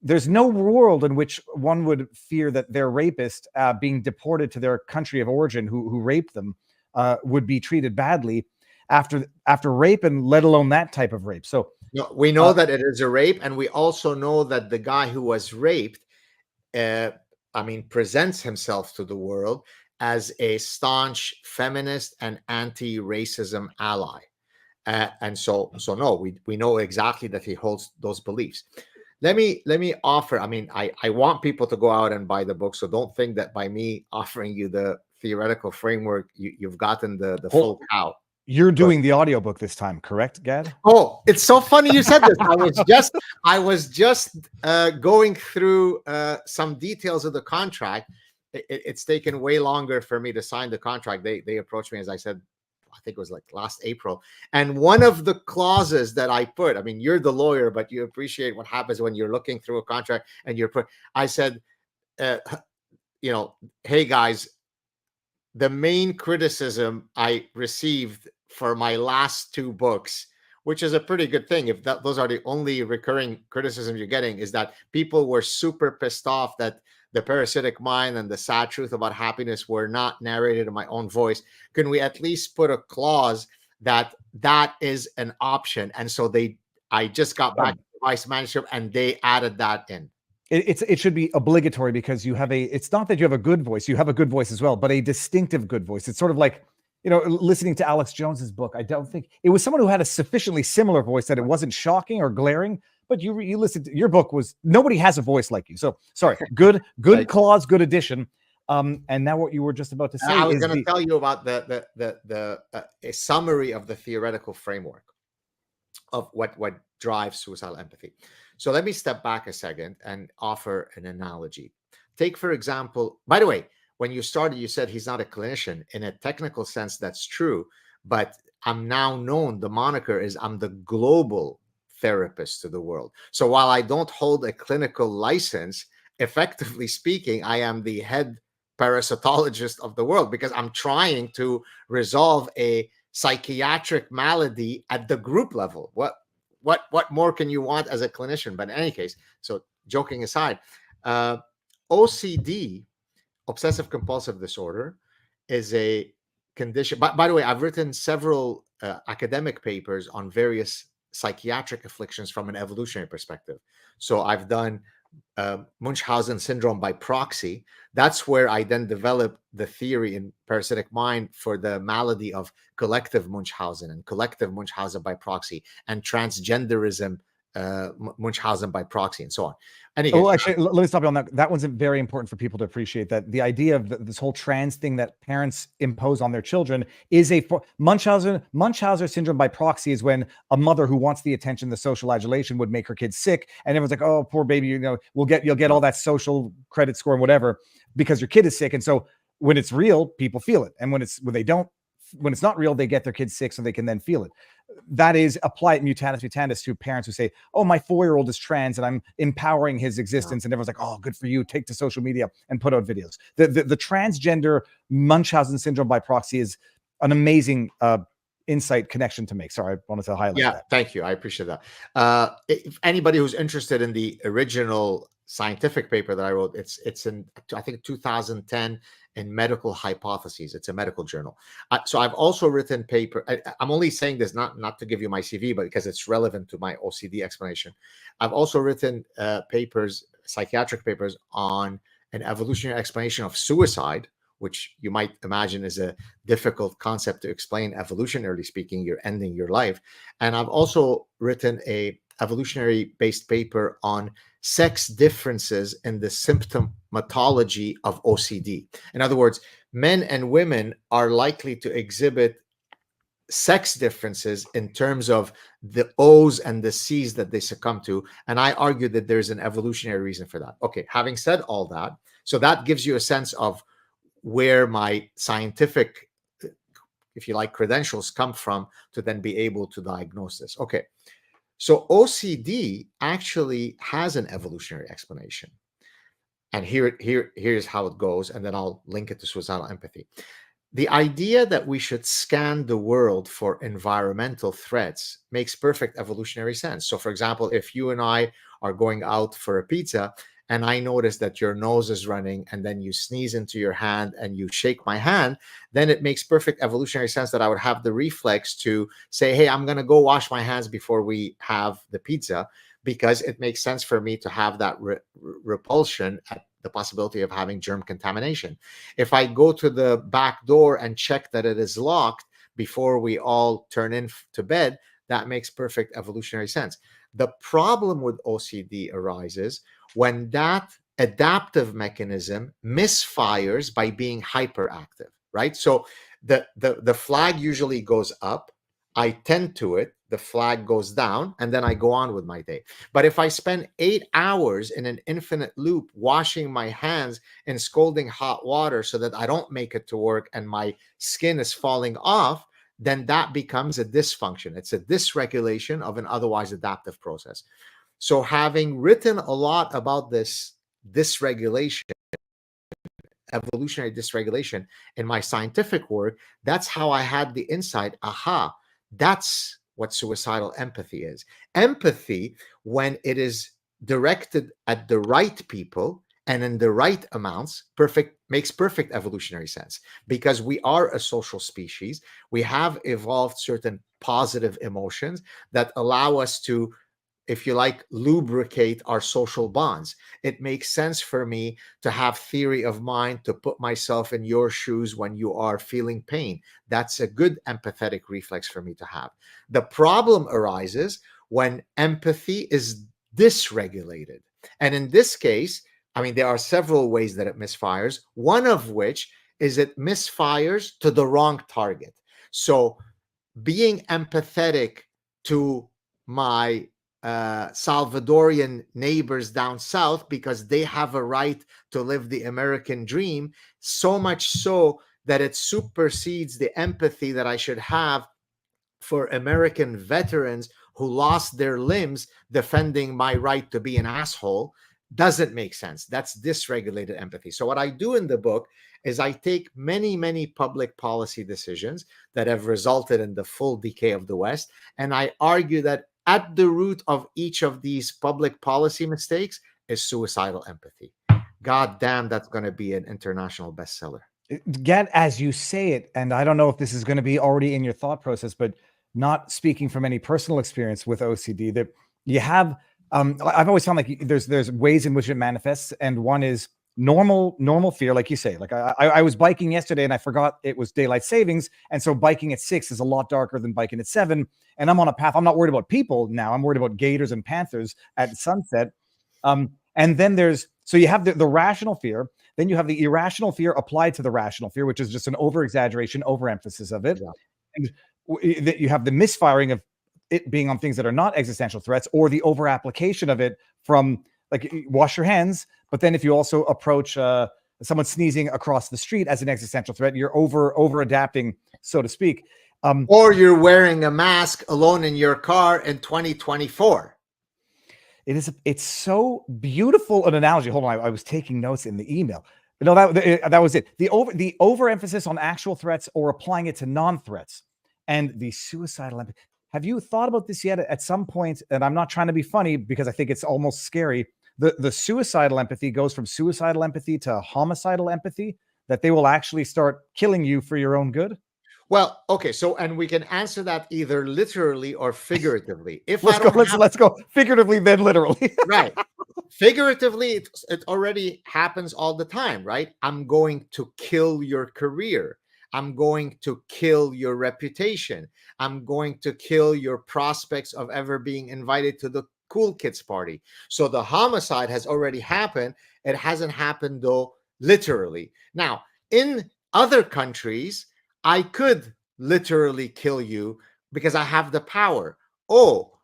there's no world in which one would fear that their rapist being deported to their country of origin who raped them would be treated badly after rape, and let alone that type of rape. So we know that it is a rape, and we also know that the guy who was raped, presents himself to the world as a staunch feminist and anti-racism ally. And so no, we know exactly that he holds those beliefs. Let me offer, I want people to go out and buy the book, so don't think that by me offering you the theoretical framework, you've gotten the full cow. You're doing the audiobook this time, correct, Gad? Oh, it's so funny you said this. I was just going through some details of the contract. It's taken way longer for me to sign the contract. They approached me, as I said, I think it was like last April. And one of the clauses that I put, you're the lawyer, but you appreciate what happens when you're looking through a contract and I said, hey guys, the main criticism I received for my last two books, which is a pretty good thing if those are the only recurring criticisms you're getting, is that people were super pissed off that the Parasitic Mind and the Sad Truth about happiness were not narrated in my own voice. Can we at least put a clause that is an option? And so I just got back to the vice manuscript and they added that in. It should be obligatory because you have it's not that you have a good voice, you have a good voice as well, but a distinctive good voice. It's sort of like, listening to Alex Jones's book. I don't think it was someone who had a sufficiently similar voice that it wasn't shocking or glaring, but you listened to your book was, nobody has a voice like you. So sorry, good clause, good addition. And now what you were just about to say, I was going to tell you about a summary of the theoretical framework of what drives suicidal empathy. So let me step back a second and offer an analogy. Take, for example, by the way, when you started, you said he's not a clinician. In a technical sense, that's true. But I'm now known, the moniker is I'm the global therapist to the world. So while I don't hold a clinical license, effectively speaking, I am the head parasitologist of the world because I'm trying to resolve a psychiatric malady at the group level. What more can you want as a clinician? But in any case, so joking aside, OCD, obsessive compulsive disorder, is a condition. By the way, I've written several academic papers on various psychiatric afflictions from an evolutionary perspective. So I've done Munchausen syndrome by proxy. That's where I then developed the theory in parasitic mind for the malady of collective Munchausen and collective Munchausen by proxy and transgenderism, Munchausen by proxy, and so on. Oh, actually, let me stop you on that. That one's very important for people to appreciate, that the idea of this whole trans thing that parents impose on their children is a Munchausen syndrome by proxy is when a mother who wants the attention, the social adulation would make her kids sick. And everyone's like, oh, poor baby, you know, you'll get all that social credit score and whatever because your kid is sick. And so when it's real, people feel it. And when it's not real, they get their kids sick so they can then feel it. That is, apply it mutatis mutandis to parents who say, oh, my 4-year-old is trans and I'm empowering his existence. And everyone's like, oh, good for you. Take to social media and put out videos. The transgender Munchausen syndrome by proxy is an amazing insight connection to make. Sorry, I wanted to highlight that. Thank you. I appreciate that. If anybody who's interested in the original scientific paper that I wrote, it's in, I think, 2010 in Medical Hypotheses. It's a medical journal. So I've also written paper. I'm only saying this not to give you my CV, but because it's relevant to my OCD explanation. I've also written papers, psychiatric papers, on an evolutionary explanation of suicide, which you might imagine is a difficult concept to explain. Evolutionarily speaking, you're ending your life. And I've also written a evolutionary-based paper on sex differences in the symptomatology of OCD. In other words, men and women are likely to exhibit sex differences in terms of the O's and the C's that they succumb to. And I argue that there's an evolutionary reason for that. Okay, having said all that, so that gives you a sense of where my scientific, if you like, credentials come from to then be able to diagnose this. Okay. So OCD actually has an evolutionary explanation. And here's how it goes, and then I'll link it to suicidal empathy. The idea that we should scan the world for environmental threats makes perfect evolutionary sense. So, for example, if you and I are going out for a pizza, and I notice that your nose is running, and then you sneeze into your hand and you shake my hand, then it makes perfect evolutionary sense that I would have the reflex to say, hey, I'm going to go wash my hands before we have the pizza, because it makes sense for me to have that repulsion at the possibility of having germ contamination. If I go to the back door and check that it is locked before we all turn in to bed, that makes perfect evolutionary sense. The problem with OCD arises when that adaptive mechanism misfires by being hyperactive, right? So the flag usually goes up, I tend to it, the flag goes down, and then I go on with my day. But if I spend 8 hours in an infinite loop washing my hands in scalding hot water so that I don't make it to work and my skin is falling off, then that becomes a dysfunction. It's a dysregulation of an otherwise adaptive process. So having written a lot about this dysregulation, evolutionary dysregulation in my scientific work, that's how I had the insight, aha, that's what suicidal empathy is. Empathy, when it is directed at the right people and in the right amounts, makes perfect evolutionary sense, because we are a social species. We have evolved certain positive emotions that allow us to, if you like, lubricate our social bonds. It makes sense for me to have theory of mind, to put myself in your shoes when you are feeling pain. That's a good empathetic reflex for me to have. The problem arises when empathy is dysregulated. And in this case, I mean, there are several ways that it misfires, one of which is it misfires to the wrong target. So being empathetic to my Salvadorian neighbors down south because they have a right to live the American dream, so much so that it supersedes the empathy that I should have for American veterans who lost their limbs defending my right to be an asshole, doesn't make sense. That's dysregulated empathy. So what I do in the book is I take many, many public policy decisions that have resulted in the full decay of the West, and I argue that at the root of each of these public policy mistakes is suicidal empathy. God damn, that's going to be an international bestseller. Get as you say it, and I don't know if this is going to be already in your thought process, but not speaking from any personal experience with OCD, that you have I've always found like there's ways in which it manifests, and one is normal fear, like you say. Like I was biking yesterday and I forgot it was daylight savings, and so biking at 6 is a lot darker than biking at 7. And I'm on a path. I'm not worried about people now. I'm worried about gators and panthers at sunset. And then so you have the rational fear. Then you have the irrational fear applied to the rational fear, which is just an over exaggeration, overemphasis of it. Yeah. And you have the misfiring of it being on things that are not existential threats, or the over application of it from like wash your hands. But then if you also approach someone sneezing across the street as an existential threat, you're over adapting, so to speak. Or you're wearing a mask alone in your car in 2024. It's so beautiful an analogy. Hold on, I was taking notes in the email. No, that was it. The overemphasis on actual threats or applying it to non-threats, and the suicidal empathy. Have you thought about this yet? At some point, and I'm not trying to be funny because I think it's almost scary. The suicidal empathy goes from suicidal empathy to homicidal empathy, that they will actually start killing you for your own good. Well, okay, so and we can answer that either literally or figuratively. If let's go figuratively, then literally. Right. Figuratively, it already happens all the time, right? I'm going to kill your career. I'm going to kill your reputation. I'm going to kill your prospects of ever being invited to the cool kids party. So the homicide has already happened. It hasn't happened, though, literally. Now, in other countries, I could literally kill you because I have the power. Oh,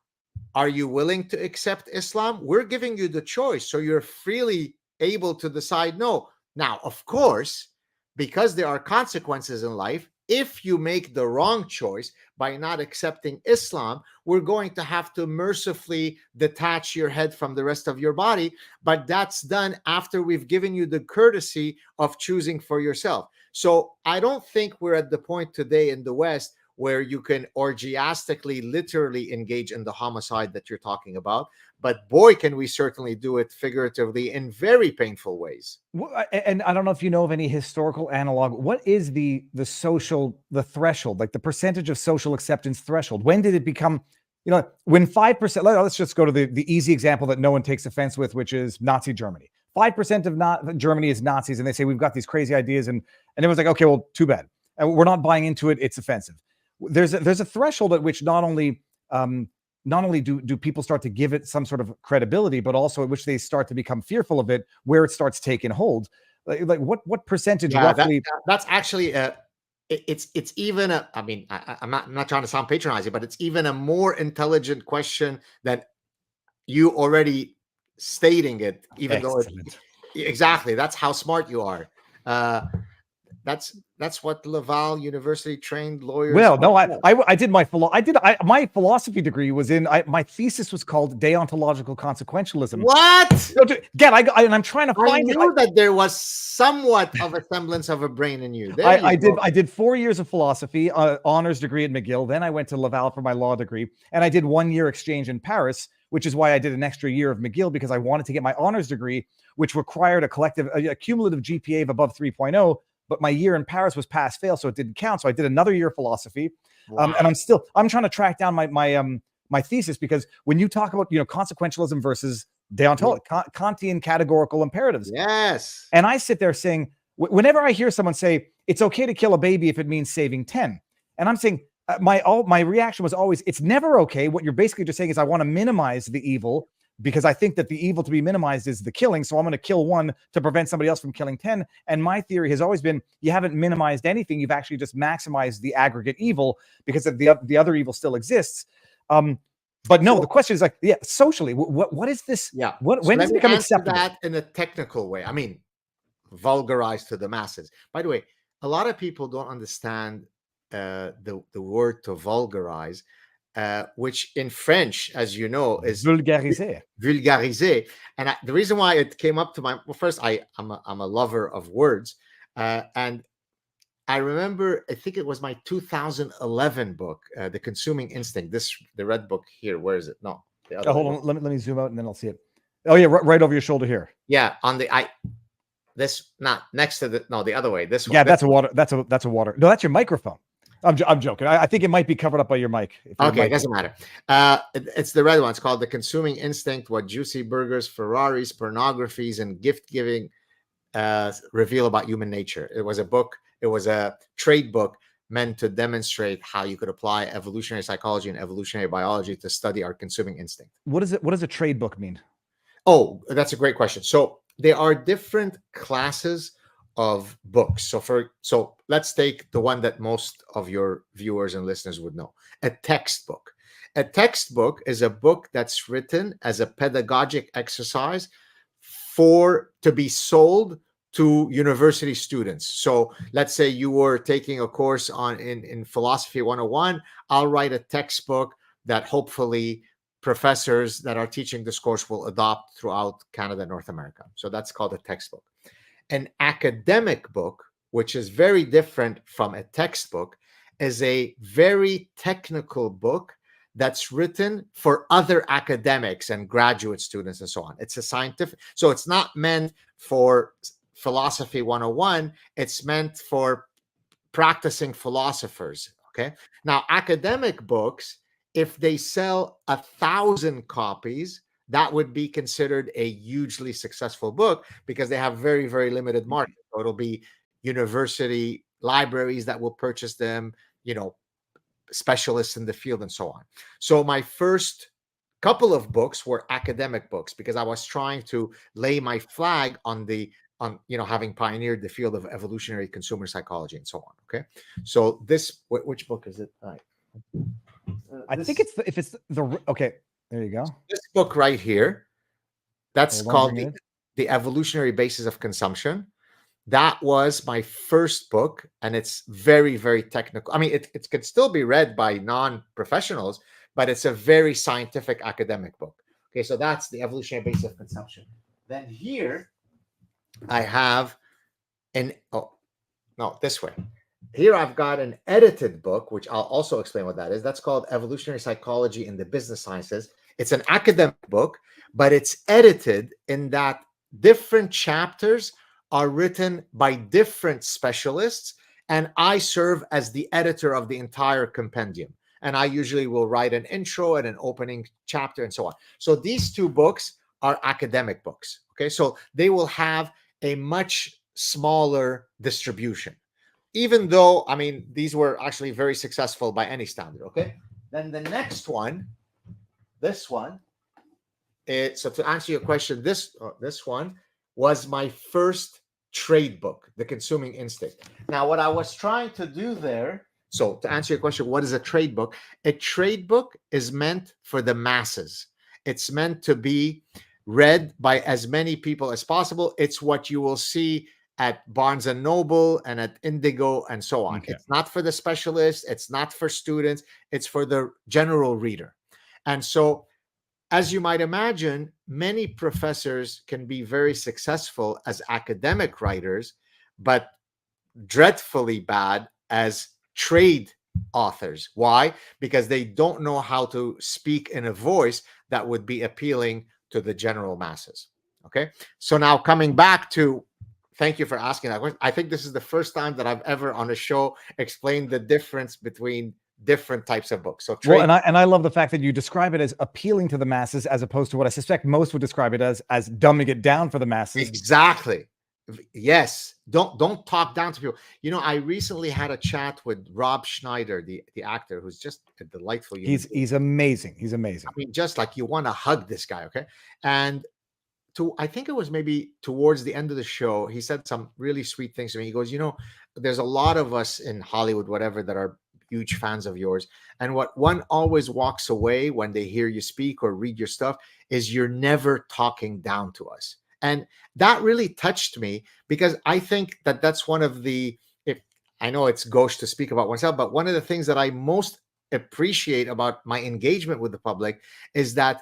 are you willing to accept Islam? We're giving you the choice. So you're freely able to decide no. Now, of course, because there are consequences in life, if you make the wrong choice by not accepting Islam, we're going to have to mercifully detach your head from the rest of your body. But that's done after we've given you the courtesy of choosing for yourself. So I don't think we're at the point today in the West where you can orgiastically, literally engage in the homicide that you're talking about. But boy, can we certainly do it figuratively in very painful ways. And I don't know if you know of any historical analog. What is the threshold, like the percentage of social acceptance threshold? When did it become, when 5%, let's just go to the easy example that no one takes offense with, which is Nazi Germany. 5% of Germany is Nazis, and they say we've got these crazy ideas, and everyone's like, okay, well, too bad. We're not buying into it. It's offensive. There's a threshold at which not only do people start to give it some sort of credibility, but also at which they start to become fearful of it, where it starts taking hold. Like what percentage roughly? That's actually it's even a. I mean, I'm not trying to sound patronizing, but it's even a more intelligent question than you already stating it. Even Excellent. though exactly, that's how smart you are. That's what Laval University trained lawyers. Well, no, I did my my philosophy degree was in my thesis was called Deontological Consequentialism. What? So again, and I'm trying to find. I knew that there was somewhat of a semblance of a brain in you. I did 4 years of philosophy, honors degree at McGill. Then I went to Laval for my law degree, and I did 1 year exchange in Paris, which is why I did an extra year of McGill, because I wanted to get my honors degree, which required a cumulative GPA of above 3.0. But my year in Paris was pass-fail, so it didn't count. So I did another year of philosophy, wow. And I'm trying to track down my thesis, because when you talk about consequentialism versus Kantian categorical imperatives, yes, and I sit there saying, whenever I hear someone say it's okay to kill a baby if it means saving 10, and I'm saying my reaction was always, it's never okay. What you're basically just saying is I want to minimize the evil, because I think that the evil to be minimized is the killing. So I'm going to kill one to prevent somebody else from killing 10. And my theory has always been, you haven't minimized anything. You've actually just maximized the aggregate evil, because the other evil still exists. But no, the question is socially, what is this? Yeah. When does it become acceptable? That in a technical way. I mean, vulgarized to the masses. By the way, a lot of people don't understand the word to vulgarize. Which in French, as you know, is vulgariser. Vulgariser. And the reason why it came up to first, I'm a lover of words. And I remember, I think it was my 2011 book, The Consuming Instinct. The red book here. Where is it? No. Hold on. Let me zoom out and then I'll see it. Oh, yeah. Right over your shoulder here. Yeah. This, not next to the other way. This one. Yeah, that's a water. That's a water. No, that's your microphone. I'm joking. I think it might be covered up by your mic. Okay, it doesn't matter. It's the red one. It's called The Consuming Instinct: What Juicy Burgers, Ferraris, Pornographies, and Gift Giving Reveal About Human Nature. It was a book. It was a trade book meant to demonstrate how you could apply evolutionary psychology and evolutionary biology to study our consuming instinct. What does a trade book mean? Oh, that's a great question. So there are different classes of books. So let's take the one that most of your viewers and listeners would know, a textbook. A textbook is a book that's written as a pedagogic exercise to be sold to university students. So let's say you were taking a course in philosophy 101. I'll write a textbook that hopefully professors that are teaching this course will adopt throughout Canada, North America. So that's called a textbook. An academic book, which is very different from a textbook, is a very technical book that's written for other academics and graduate students and so on. It's a scientific, so it's not meant for philosophy 101. It's meant for practicing philosophers. Okay. Now, academic books, if they sell 1,000 copies, that would be considered a hugely successful book because they have very, very limited market. So it'll be university libraries that will purchase them, specialists in the field and so on. So my first couple of books were academic books because I was trying to lay my flag on having pioneered the field of evolutionary consumer psychology and so on. Okay. So which book is it? I think okay, there you go. This book right here, that's called the Evolutionary Basis of Consumption. That was my first book, and it's very, very technical. I mean, it could still be read by non-professionals, but it's a very scientific academic book. Okay, so that's the Evolutionary Basis of Consumption. Then here I have this way. Here I've got an edited book, which I'll also explain what that is. That's called Evolutionary Psychology in the Business Sciences. It's an academic book, but it's edited in that different chapters are written by different specialists, and I serve as the editor of the entire compendium. And I usually will write an intro and an opening chapter and so on. So these two books are academic books. Okay, so they will have a much smaller distribution, even though, I mean, these were actually very successful by any standard. Okay, then the next one, this one, so to answer your question, this one was my first trade book, The Consuming Instinct. Now, what I was trying to do there, so to answer your question, what is a trade book? A trade book is meant for the masses. It's meant to be read by as many people as possible. It's what you will see at Barnes & Noble and at Indigo and so on. Okay. It's not for the specialists. It's not for students. It's for the general reader. And so, as you might imagine, many professors can be very successful as academic writers, but dreadfully bad as trade authors. Why? Because they don't know how to speak in a voice that would be appealing to the general masses. Okay. So now coming back to, thank you for asking that question. I think this is the first time that I've ever on a show explained the difference between different types of books. So trade, well, and I love the fact that you describe it as appealing to the masses as opposed to what I suspect most would describe it as dumbing it down for the masses. Exactly. Yes. Don't talk down to people. I recently had a chat with Rob Schneider, the actor, who's just a delightful human being. He's amazing. He's amazing. I mean, just like you want to hug this guy. Okay. And I think it was maybe towards the end of the show, he said some really sweet things to me. He goes, there's a lot of us in Hollywood, whatever, that are huge fans of yours. And what one always walks away when they hear you speak or read your stuff is you're never talking down to us. And that really touched me because I think that that's one of I know it's gauche to speak about oneself, but one of the things that I most appreciate about my engagement with the public is that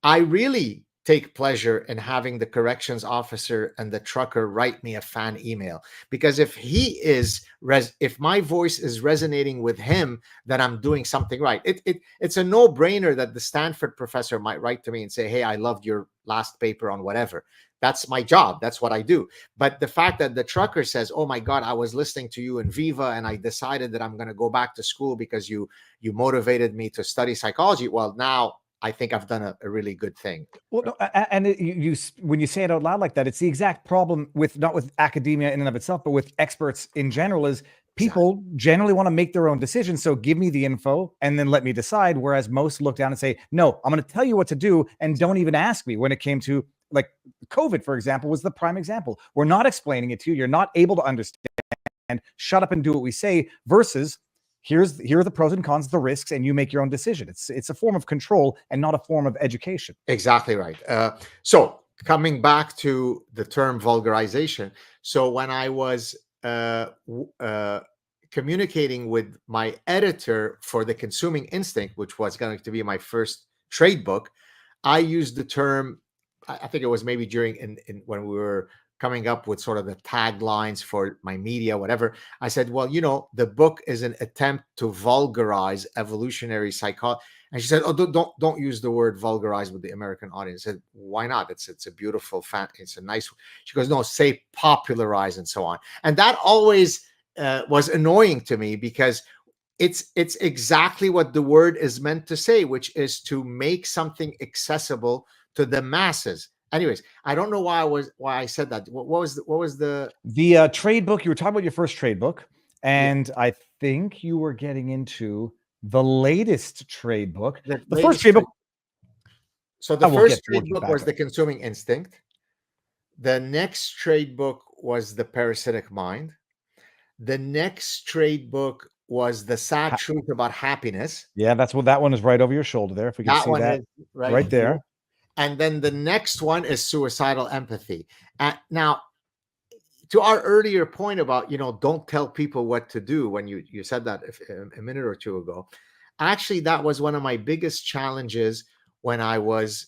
I really take pleasure in having the corrections officer and the trucker write me a fan email, because if if my voice is resonating with him, then I'm doing something right. It's a no-brainer that the Stanford professor might write to me and say, hey, I loved your last paper on whatever. That's my job. That's what I do. But the fact that the trucker says, oh my God, I was listening to you in Viva and I decided that I'm going to go back to school because you motivated me to study psychology. Well, now I think I've done a really good thing. Well, no, and when you say it out loud like that, it's the exact problem with not with academia in and of itself, but with experts in general. Is people generally want to make their own decisions. So give me the info and then let me decide. Whereas most look down and say, no, I'm going to tell you what to do and don't even ask me. When it came to like COVID, for example, was the prime example. We're not explaining it to you. You're not able to understand. Shut up and do what we say. Versus here are the pros and cons, the risks, and you make your own decision. It's a form of control and not a form of education. Exactly right. So coming back to the term vulgarization. So when I was communicating with my editor for The Consuming Instinct, which was going to be my first trade book, I used the term, I think it was maybe during when we were coming up with sort of the taglines for my media, whatever. I said, well, the book is an attempt to vulgarize evolutionary psychology. And she said, oh, don't use the word vulgarize with the American audience. I said, why not? It's a beautiful, it's a nice. She goes, no, say popularize and so on. And that always was annoying to me, because it's exactly what the word is meant to say, which is to make something accessible to the masses. Anyways, I don't know why I said that. What was the trade book? You were talking about your first trade book, and yeah. I think you were getting into the latest trade book. The first trade book. So the first trade book was The Consuming Instinct. The next trade book was The Parasitic Mind. The next trade book was The Sad Truth About Happiness. Yeah, that's what that one is right over your shoulder there. If we can see that right there. And then the next one is Suicidal Empathy. Now, to our earlier point about, don't tell people what to do, when you said that a minute or two ago, actually, that was one of my biggest challenges when I was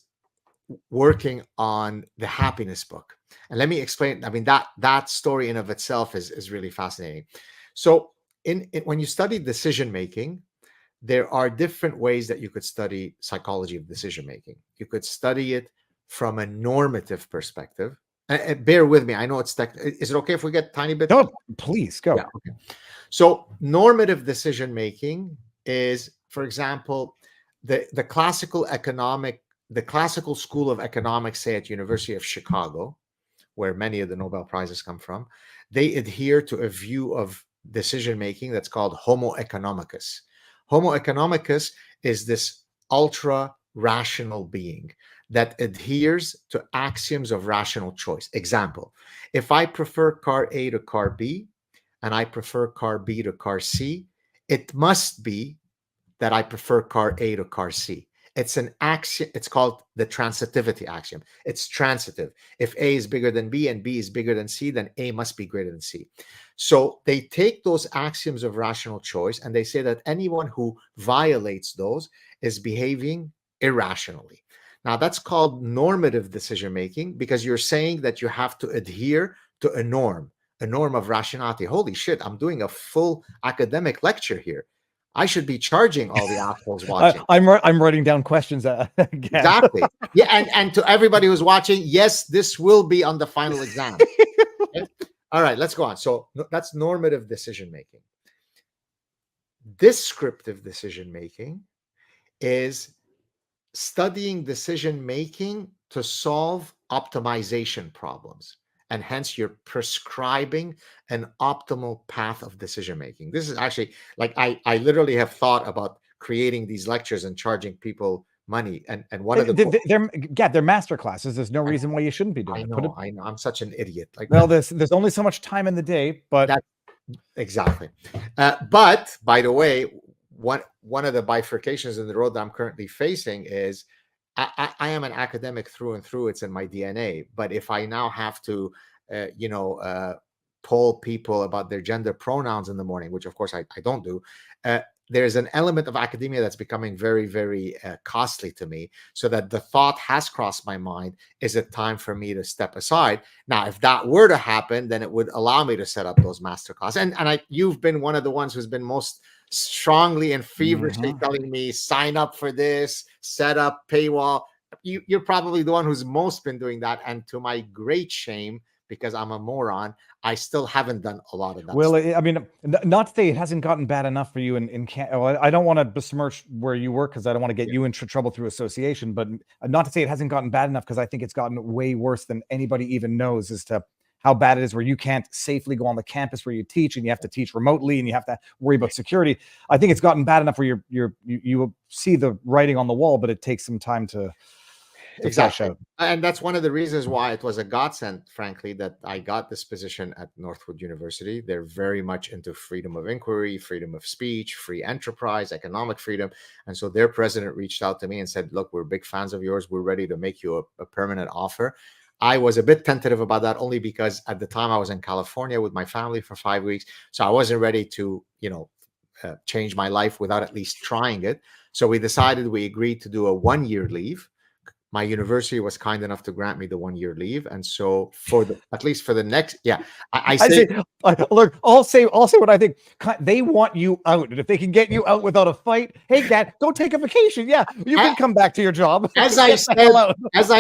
working on the happiness book. And let me explain. I mean, that story in of itself is really fascinating. So when you study decision-making, there are different ways that you could study psychology of decision-making. You could study it from a normative perspective. Bear with me. I know it's is it okay if we get a tiny bit? No, please go. Yeah, okay. So normative decision-making is, for example, the classical school of economics, say at University of Chicago, where many of the Nobel Prizes come from. They adhere to a view of decision-making that's called Homo economicus. Homo economicus is this ultra-rational being that adheres to axioms of rational choice. Example, if I prefer car A to car B, and I prefer car B to car C, it must be that I prefer car A to car C. It's an axiom. It's called the transitivity axiom. It's transitive. If A is bigger than B and B is bigger than C, then A must be greater than C. So they take those axioms of rational choice and they say that anyone who violates those is behaving irrationally. Now, that's called normative decision-making, because you're saying that you have to adhere to a norm of rationality. Holy shit, I'm doing a full academic lecture here. I should be charging all the assholes watching. I'm writing down questions again. Exactly. Yeah, and to everybody who's watching, yes, this will be on the final exam. Okay? All right, let's go on. So that's normative decision-making. Descriptive decision-making is studying decision-making to solve optimization problems. And hence you're prescribing an optimal path of decision-making. This is actually, like, I literally have thought about creating these lectures and charging people money. And one of they're master classes. There's no reason why you shouldn't be doing it. I know. I'm such an idiot. Like, well, there's only so much time in the day, but exactly. But by the way, one of the bifurcations in the road that I'm currently facing is I am an academic through and through. It's in my DNA. But if I now have to, poll people about their gender pronouns in the morning, which of course I don't do, there's an element of academia that's becoming very, very costly to me, so that the thought has crossed my mind, is it time for me to step aside? Now, if that were to happen, then it would allow me to set up those masterclass. And you've been one of the ones who's been most strongly and feverishly telling me, sign up for this, set up paywall. You're probably the one who's most been doing that. And to my great shame, because I'm a moron, I still haven't done a lot of that. Well, stuff. I mean, not to say it hasn't gotten bad enough for you in Canada. I don't want to besmirch where you work because I don't want to get you into trouble through association, but not to say it hasn't gotten bad enough, because I think it's gotten way worse than anybody even knows as to how bad it is, where you can't safely go on the campus where you teach, and you have to teach remotely, and you have to worry about security. I think it's gotten bad enough where you see the writing on the wall, but it takes some time to flesh out. And that's one of the reasons why it was a godsend, frankly, that I got this position at Northwood University. They're very much into freedom of inquiry, freedom of speech, free enterprise, economic freedom. And so their president reached out to me and said, look, we're big fans of yours. We're ready to make you a permanent offer. I was a bit tentative about that, only because at the time I was in California with my family for 5 weeks. So I wasn't ready to, change my life without at least trying it. So we agreed to do a 1-year leave. My university was kind enough to grant me the 1-year leave, and so at least for the next, I'll say what I think. They want you out, and if they can get you out without a fight, hey, Dad, go take a vacation. Yeah, you can come back to your job. As I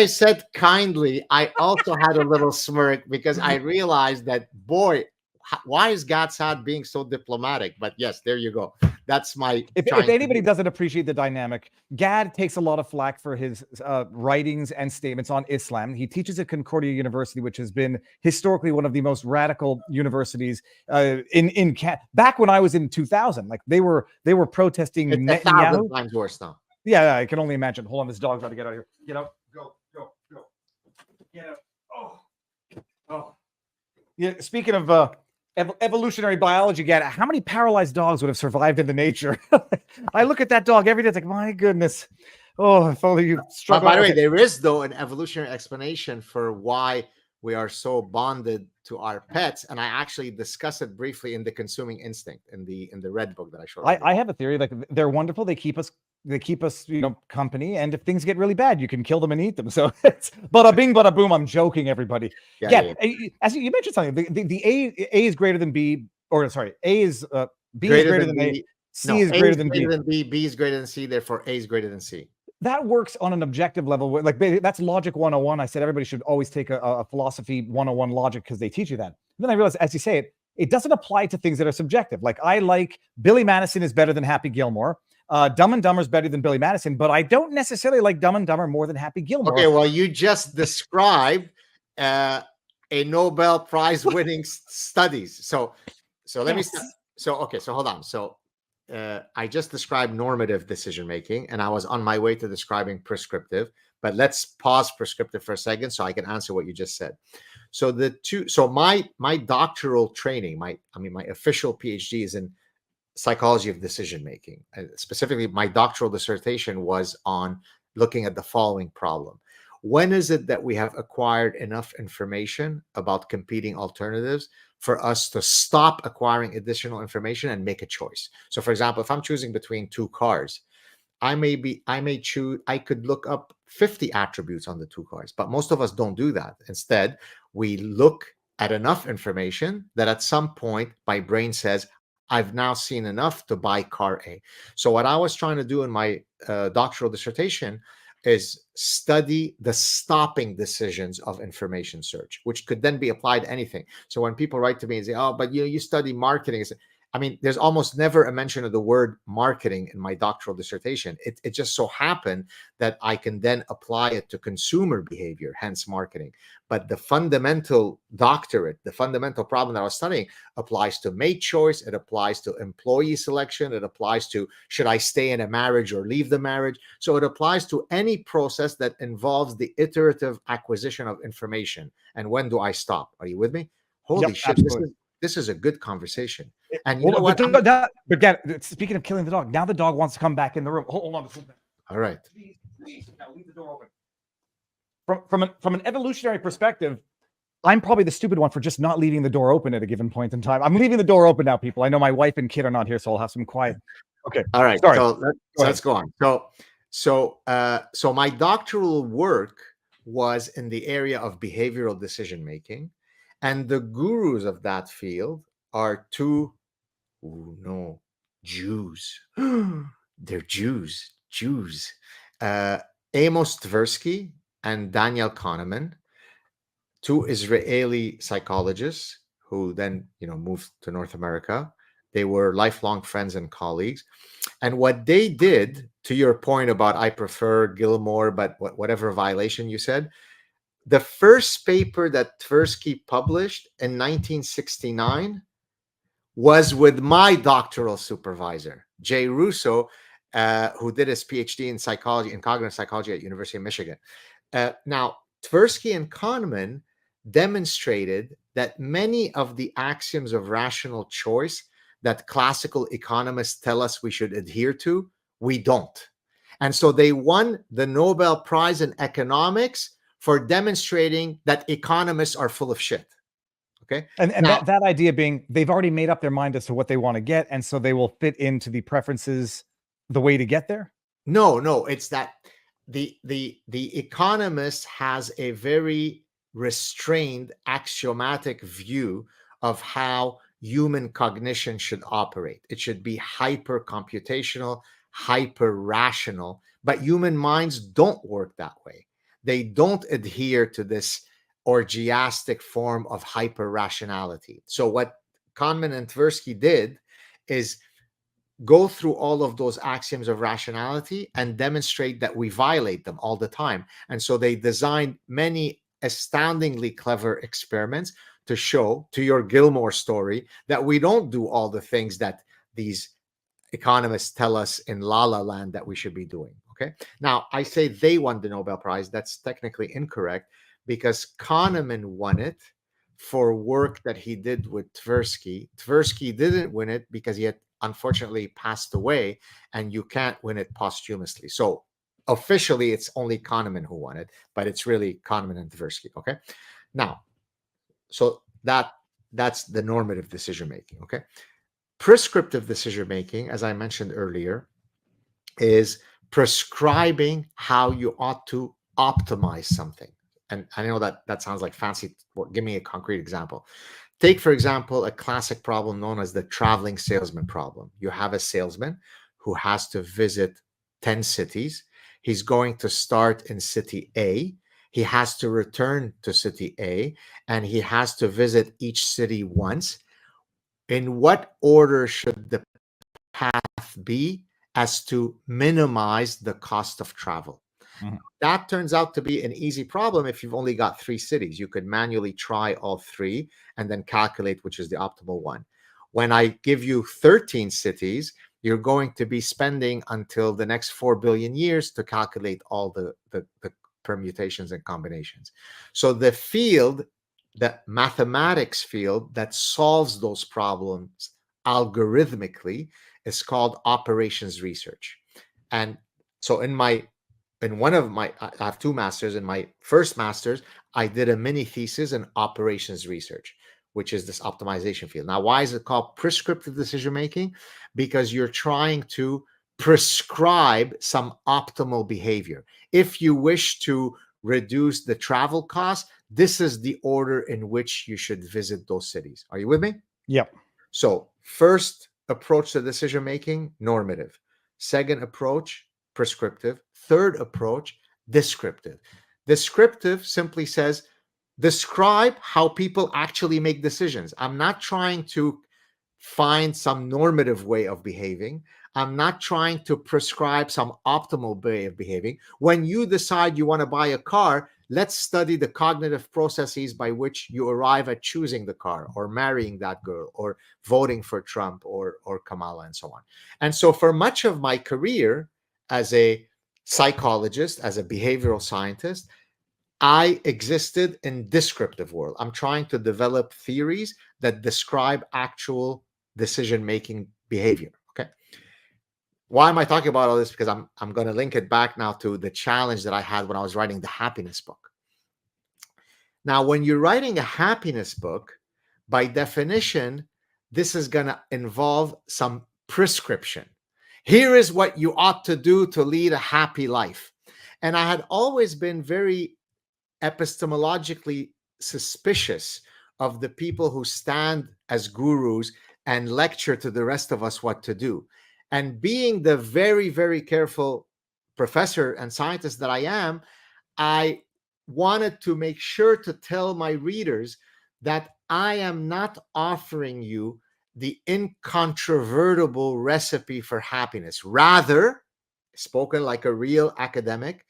said kindly, I also had a little smirk, because I realized that, boy, why is Saad being so diplomatic? But yes, there you go. That's my. If anybody doesn't appreciate the dynamic, Gad takes a lot of flack for his writings and statements on Islam. He teaches at Concordia University, which has been historically one of the most radical universities in back when I was in 2000. Like they were protesting Netanyahu. 1,000 times worse now. Yeah, I can only imagine. Hold on, this dog's got to get out of here. Get out. Go. Get out. Oh. Yeah. Speaking of. Evolutionary biology, Gad, how many paralyzed dogs would have survived in the nature? I look at that dog every day. It's like, my goodness. Oh, if only you struggle. By the way, there is, though, an evolutionary explanation for why we are so bonded to our pets, and I actually discuss it briefly in the Consuming Instinct in the red book that I showed. I have a theory. Like, they're wonderful. They keep us, company. And if things get really bad, you can kill them and eat them. So it's bada bing, bada boom. I'm joking, everybody. Yeah. As you mentioned something, the A is greater than B, or sorry, A is B is greater than A. C is greater than B. B is greater than C. Therefore, A is greater than C. That works on an objective level. Like, that's logic 101. I said everybody should always take a philosophy 101 logic because they teach you that. And then I realized, as you say it, it doesn't apply to things that are subjective. Like, I like Billy Madison is better than Happy Gilmore. Dumb and Dumber is better than Billy Madison, but I don't necessarily like Dumb and Dumber more than Happy Gilmore. Okay, well, you just described a Nobel Prize winning studies. So let me. So hold on. So I just described normative decision making, and I was on my way to describing prescriptive. But let's pause prescriptive for a second so I can answer what you just said. So my doctoral training, my official PhD is in psychology of decision making. Specifically, my doctoral dissertation was on looking at the following problem. When is it that we have acquired enough information about competing alternatives for us to stop acquiring additional information and make a choice? So, for example, if I'm choosing between two cars, I could look up 50 attributes on the two cars, but most of us don't do that. Instead, we look at enough information that at some point my brain says, I've now seen enough to buy car A. So what I was trying to do in my doctoral dissertation is study the stopping decisions of information search, which could then be applied to anything. So when people write to me and say, oh, but you study marketing, there's almost never a mention of the word marketing in my doctoral dissertation. It just so happened that I can then apply it to consumer behavior, hence marketing. But the fundamental doctorate, the fundamental problem that I was studying applies to mate choice. It applies to employee selection. It applies to, should I stay in a marriage or leave the marriage? So it applies to any process that involves the iterative acquisition of information. And when do I stop? Are you with me? Holy shit. This is a good conversation. And you know what? But again, speaking of killing the dog, now the dog wants to come back in the room. Hold on. All right. Please, now leave the door open. From an evolutionary perspective, I'm probably the stupid one for just not leaving the door open at a given point in time. I'm leaving the door open now, people. I know my wife and kid are not here, so I'll have some quiet Okay. All right. Sorry. So let's go on. So my doctoral work was in the area of behavioral decision making, and the gurus of that field are two, Jews. They're Jews. Amos Tversky and Daniel Kahneman, two Israeli psychologists who then, moved to North America. They were lifelong friends and colleagues. And what they did, to your point about I prefer Gilmore, but whatever violation you said, the first paper that Tversky published in 1969 was with my doctoral supervisor, Jay Russo, who did his PhD in psychology, in cognitive psychology at University of Michigan. Now, Tversky and Kahneman demonstrated that many of the axioms of rational choice that classical economists tell us we should adhere to, we don't. And so they won the Nobel Prize in economics for demonstrating that economists are full of shit. Okay. And now, that idea being they've already made up their mind as to what they want to get, and so they will fit into the preferences, the way to get there. No, it's that the economist has a very restrained axiomatic view of how human cognition should operate. It should be hyper computational, hyper rational, but human minds don't work that way. They don't adhere to this orgiastic form of hyper rationality. So what Kahneman and Tversky did is go through all of those axioms of rationality and demonstrate that we violate them all the time. And so they designed many astoundingly clever experiments to show, to your Gilmore story, that we don't do all the things that these economists tell us in La La Land that we should be doing. Okay. Now, I say they won the Nobel Prize. That's technically incorrect because Kahneman won it for work that he did with Tversky. Tversky didn't win it because he had unfortunately passed away, and you can't win it posthumously. So officially, it's only Kahneman who won it, but it's really Kahneman and Tversky. Okay. Now, so that's the normative decision making. Okay. Prescriptive decision making, as I mentioned earlier, is prescribing how you ought to optimize something. And I know that sounds like fancy. Well, give me a concrete example. Take, for example, a classic problem known as the traveling salesman problem. You have a salesman who has to visit 10 cities. He's going to start in city A. He has to return to city A, and he has to visit each city once. In what order should the path be as to minimize the cost of travel? Mm-hmm. That turns out to be an easy problem if you've only got 3 cities. You could manually try all 3 and then calculate which is the optimal one. When I give you 13 cities, you're going to be spending until the next 4 billion years to calculate all the permutations and combinations. So the field, the mathematics field that solves those problems algorithmically is called operations research. And so I have 2 masters. In my first master's, I did a mini thesis in operations research, which is this optimization field. Now, why is it called prescriptive decision making? Because you're trying to prescribe some optimal behavior. If you wish to reduce the travel costs, this is the order in which you should visit those cities. Are you with me? Yep. So first approach to decision making, normative. Second approach, prescriptive. Third approach, descriptive. Descriptive simply says, describe how people actually make decisions. I'm not trying to find some normative way of behaving. I'm not trying to prescribe some optimal way of behaving. When you decide you want to buy a car, let's study the cognitive processes by which you arrive at choosing the car or marrying that girl or voting for Trump or Kamala and so on. And so for much of my career as a psychologist, as a behavioral scientist, I existed in descriptive world. I'm trying to develop theories that describe actual decision-making behavior. Okay. Why am I talking about all this? Because I'm going to link it back now to the challenge that I had when I was writing the happiness book. Now, when you're writing a happiness book, by definition, this is going to involve some prescription. Here is what you ought to do to lead a happy life. And I had always been very epistemologically suspicious of the people who stand as gurus and lecture to the rest of us what to do. And being the very, very careful professor and scientist that I am, I wanted to make sure to tell my readers that I am not offering you the incontrovertible recipe for happiness. Rather, spoken like a real academic,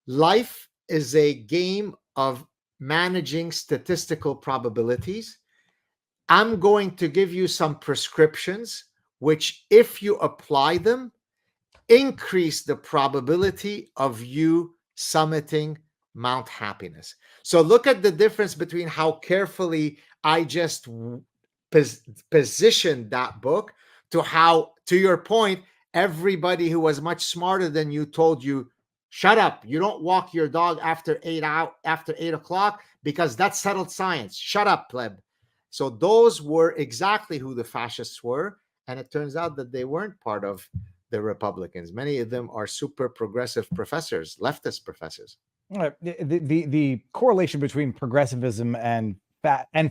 life is a game of managing statistical probabilities. I'm going to give you some prescriptions, which, if you apply them, increase the probability of you summiting Mount Happiness. So look at the difference between how carefully I just positioned that book to how, to your point, everybody who was much smarter than you told you, shut up, you don't walk your dog after 8 o'clock because that's settled science. Shut up, pleb. So those were exactly who the fascists were. And it turns out that they weren't part of the Republicans. Many of them are super progressive professors, leftist professors. The correlation between progressivism and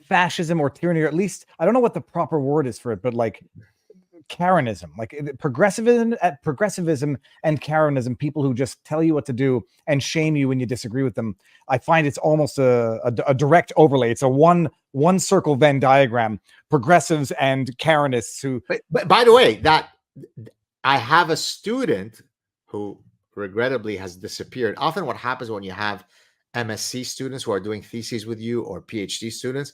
fascism or tyranny, or at least I don't know what the proper word is for it, but like Karenism, like progressivism and Karenism, people who just tell you what to do and shame you when you disagree with them. I find it's almost a direct overlay. It's a one circle Venn diagram. Progressives and Karenists who. But by the way, that I have a student who regrettably has disappeared. Often what happens when you have MSc students who are doing theses with you or PhD students,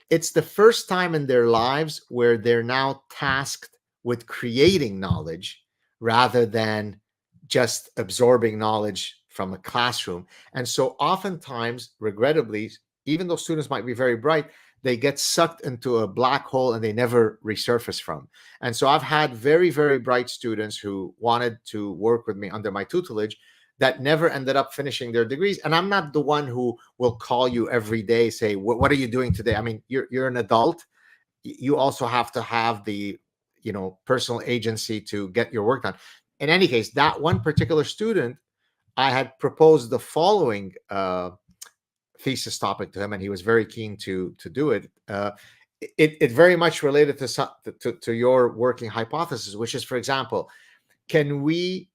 it's the first time in their lives where they're now tasked with creating knowledge rather than just absorbing knowledge from a classroom. And so oftentimes, regrettably, even though students might be very bright, they get sucked into a black hole and they never resurface from. And so I've had very, very bright students who wanted to work with me under my tutelage that never ended up finishing their degrees. And I'm not the one who will call you every day, say, what are you doing today? I mean, you're an adult. You also have to have the, personal agency to get your work done. In any case, that one particular student, I had proposed the following thesis topic to him, and he was very keen to do it. It very much related to your working hypothesis, which is, for example, can we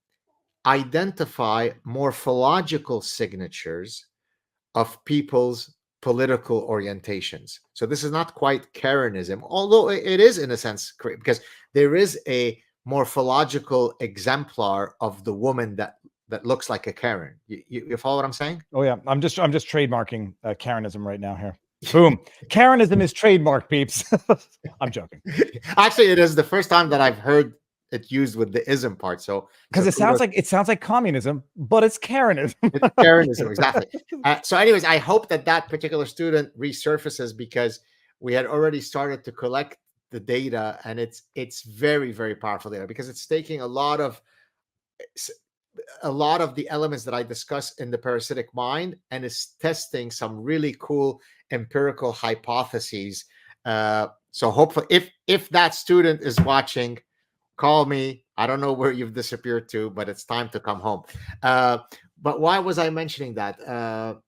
identify morphological signatures of people's political orientations? So this is not quite Karenism, although it is in a sense, because there is a morphological exemplar of the woman that looks like a Karen. You follow what I'm saying? Oh yeah, I'm just trademarking Karenism right now here. Boom. Karenism is trademark, peeps. I'm joking. Actually, it is the first time that I've heard it used with the ism part. So because it sounds like communism, but it's Karenism. It's Karenism, exactly. So anyways, I hope that particular student resurfaces, because we had already started to collect the data, and it's very, very powerful data, because it's taking a lot of the elements that I discuss in the parasitic mind and is testing some really cool empirical hypotheses. So hopefully, if that student is watching, call me. I don't know where you've disappeared to, but it's time to come home. But why was I mentioning that?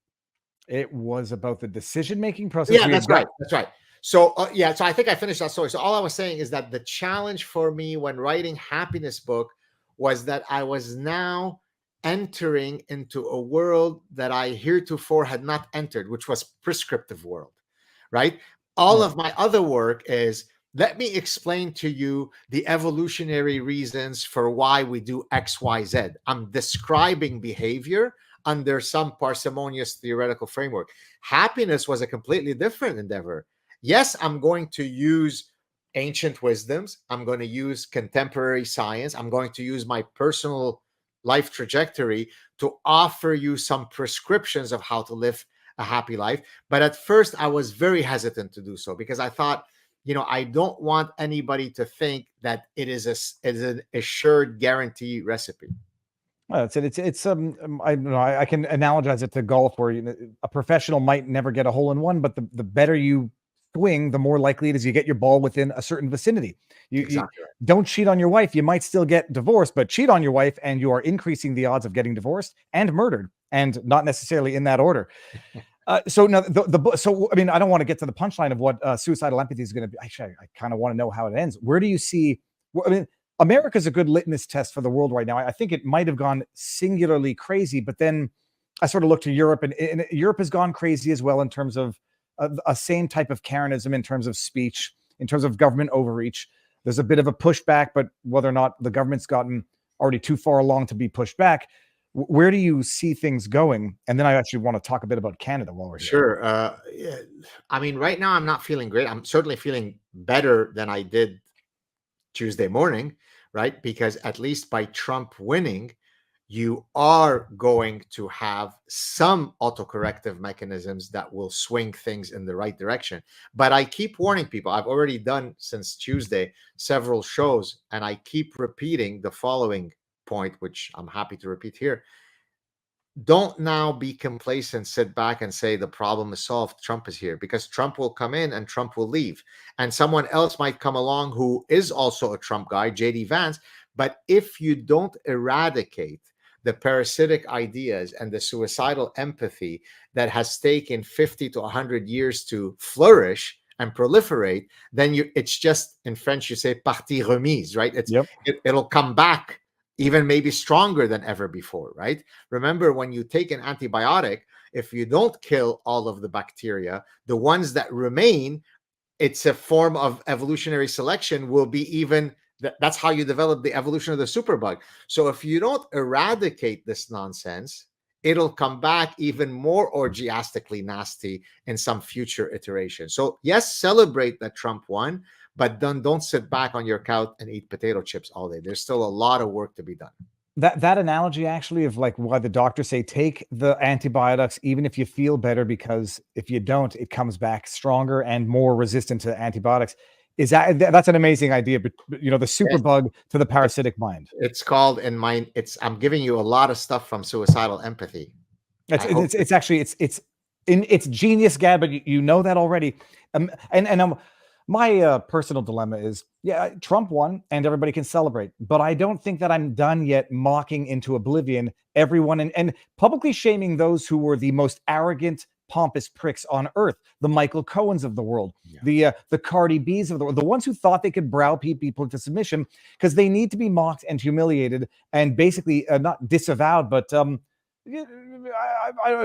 It was about the decision-making process. Yeah, that's right. That's right. So so I think I finished that story. So all I was saying is that the challenge for me when writing Happiness Book was that I was now entering into a world that I heretofore had not entered, which was prescriptive world, right? All of my other work is, let me explain to you the evolutionary reasons for why we do X, Y, Z. I'm describing behavior under some parsimonious theoretical framework. Happiness was a completely different endeavor. Yes, I'm going to use ancient wisdoms. I'm going to use contemporary science. I'm going to use my personal life trajectory to offer you some prescriptions of how to live a happy life. But at first, I was very hesitant to do so, because I thought, I don't want anybody to think that it is an assured guarantee recipe. It's I don't know. I can analogize it to golf, where a professional might never get a hole in one, but the better you swing, the more likely it is you get your ball within a certain vicinity. You Exactly right. don't cheat on your wife. You might still get divorced, but cheat on your wife and you are increasing the odds of getting divorced and murdered, and not necessarily in that order. So now so I mean, I don't want to get to the punchline of what suicidal empathy is going to be. Actually, I kind of want to know how it ends. Where do you see? I mean, America's a good litmus test for the world right now. I think it might have gone singularly crazy, but then I sort of look to Europe, and Europe has gone crazy as well in terms of a same type of Karenism, in terms of speech, in terms of government overreach. There's a bit of a pushback, but whether or not the government's gotten already too far along to be pushed back, where do you see things going? And then I actually want to talk a bit about Canada while we're here. Sure. Yeah. I mean, right now I'm not feeling great. I'm certainly feeling better than I did Tuesday morning, right? Because at least by Trump winning, you are going to have some autocorrective mechanisms that will swing things in the right direction. But I keep warning people. I've already done since Tuesday several shows, and I keep repeating the following point, which I'm happy to repeat here. Don't now be complacent, sit back and say the problem is solved. Trump is here, because Trump will come in and Trump will leave. And someone else might come along who is also a Trump guy, JD Vance. But if you don't eradicate the parasitic ideas and the suicidal empathy that has taken 50 to 100 years to flourish and proliferate, then it's just, in French, you say partie remise, right? It'll come back even maybe stronger than ever before, right? Remember, when you take an antibiotic, if you don't kill all of the bacteria, the ones that remain, it's a form of evolutionary selection, will be even, that's how you develop the evolution of the superbug. So if you don't eradicate this nonsense, it'll come back even more orgiastically nasty in some future iteration. So yes, celebrate that Trump won, but don't sit back on your couch and eat potato chips all day. There's still a lot of work to be done. That analogy, actually, of like why the doctors say take the antibiotics even if you feel better, because if you don't, it comes back stronger and more resistant to antibiotics. That's an amazing idea, but you know, the superbug to the parasitic mind. It's called, in mind, I'm giving you a lot of stuff from Suicidal Empathy. It's actually it's genius, Gad, but you know that already. My personal dilemma is, yeah, Trump won and everybody can celebrate, but I don't think that I'm done yet mocking into oblivion everyone and publicly shaming those who were the most arrogant, pompous pricks on earth, the Michael Cohens of the world, the Cardi B's of the world, the ones who thought they could browbeat people into submission, because they need to be mocked and humiliated and basically not disavowed, but I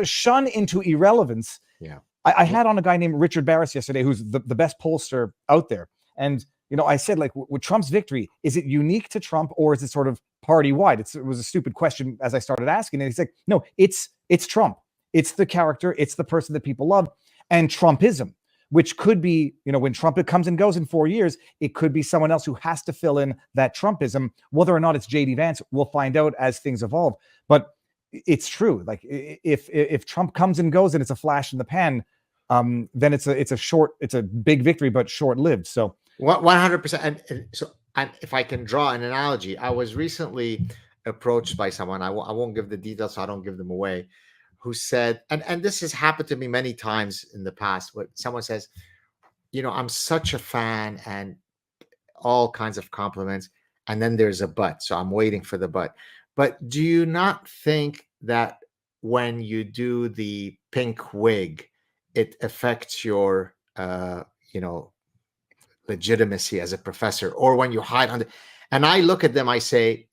shun into irrelevance. Yeah. I had on a guy named Richard Barris yesterday, who's the best pollster out there. And, you know, I said, like, with Trump's victory, is it unique to Trump or is it sort of party-wide? It was a stupid question as I started asking. And he's like, no, it's Trump. It's the character. It's the person that people love. And Trumpism, which could be, you know, when Trump comes and goes in 4 years, it could be someone else who has to fill in that Trumpism. Whether or not it's JD Vance, we'll find out as things evolve. But it's true. Like, if Trump comes and goes and it's a flash in the pan, then it's a big victory, but short-lived. So 100%. And if I can draw an analogy, I was recently approached by someone, I won't give the details, so I don't give them away, who said, and this has happened to me many times in the past, where someone says, you know, I'm such a fan and all kinds of compliments, and then there's a but. So I'm waiting for the but. But do you not think that when you do the pink wig, it affects your, legitimacy as a professor? Or when you hide under, and I look at them, I say,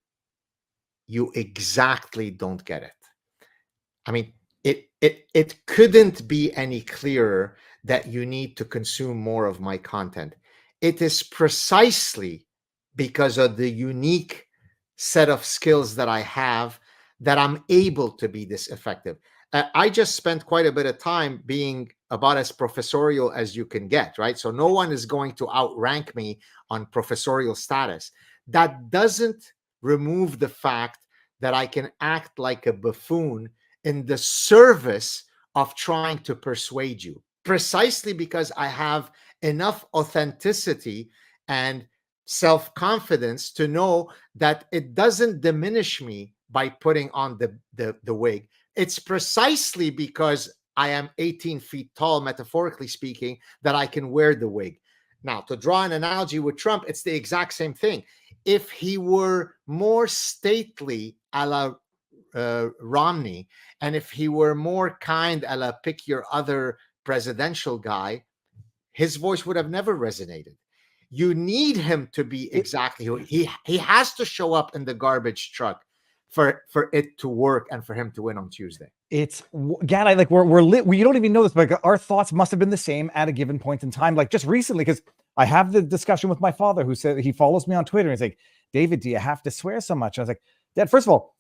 you exactly don't get it. I mean, it couldn't be any clearer that you need to consume more of my content. It is precisely because of the unique set of skills that I have that I'm able to be this effective. I just spent quite a bit of time being about as professorial as you can get, right? So no one is going to outrank me on professorial status. That doesn't remove the fact that I can act like a buffoon in the service of trying to persuade you, precisely because I have enough authenticity and self-confidence to know that it doesn't diminish me by putting on the wig. It's precisely because I am 18 feet tall, metaphorically speaking, that I can wear the wig. Now, to draw an analogy with Trump, it's the exact same thing. If he were more stately, a la Romney, and if he were more kind, a la pick your other presidential guy, his voice would have never resonated. You need him to be exactly who he has to show up in the garbage truck for it to work and for him to win on Tuesday. It's Gad, I like we're lit. You don't even know this, but our thoughts must have been the same at a given point in time. Like just recently, because I have the discussion with my father, who said he follows me on Twitter, and he's like, "David, do you have to swear so much?" I was like, "Dad, first of all,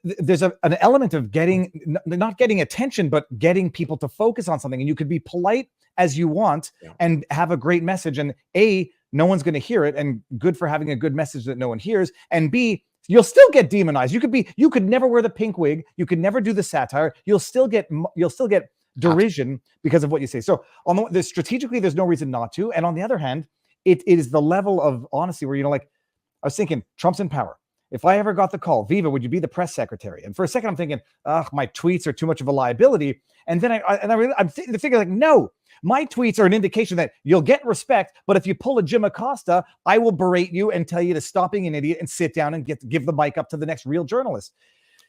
there's an element of not getting attention, but getting people to focus on something, and you could be polite as you want and have a great message, and A, no one's going to hear it, and good for having a good message that no one hears, and B, you'll still get demonized. You could never wear the pink wig, you could never do the satire, you'll still get derision because of what you say. So strategically, there's no reason not to. And on the other hand, it is the level of honesty where, like, I was thinking, Trump's in power. If I ever got the call, Viva, would you be the press secretary? And for a second, I'm thinking, my tweets are too much of a liability. And then I'm thinking, like, no, my tweets are an indication that you'll get respect. But if you pull a Jim Acosta, I will berate you and tell you to stop being an idiot and sit down and give the mic up to the next real journalist.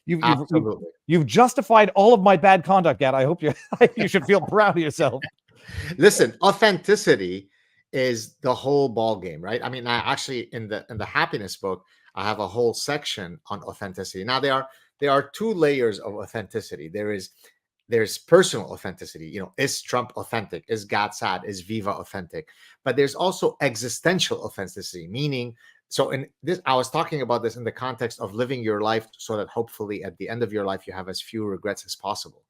You've justified all of my bad conduct, Gad. I hope you should feel proud of yourself. Listen, authenticity is the whole ball game, right? I mean, I actually in the happiness book, I have a whole section on authenticity. Now there are two layers of authenticity. There's personal authenticity. Is Trump authentic? Is Gad Saad? Is Viva authentic? But there's also existential authenticity, meaning, so in this, I was talking about this in the context of living your life so that hopefully at the end of your life, you have as few regrets as possible.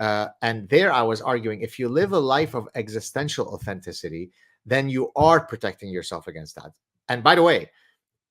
And there I was arguing, if you live a life of existential authenticity, then you are protecting yourself against that. And by the way,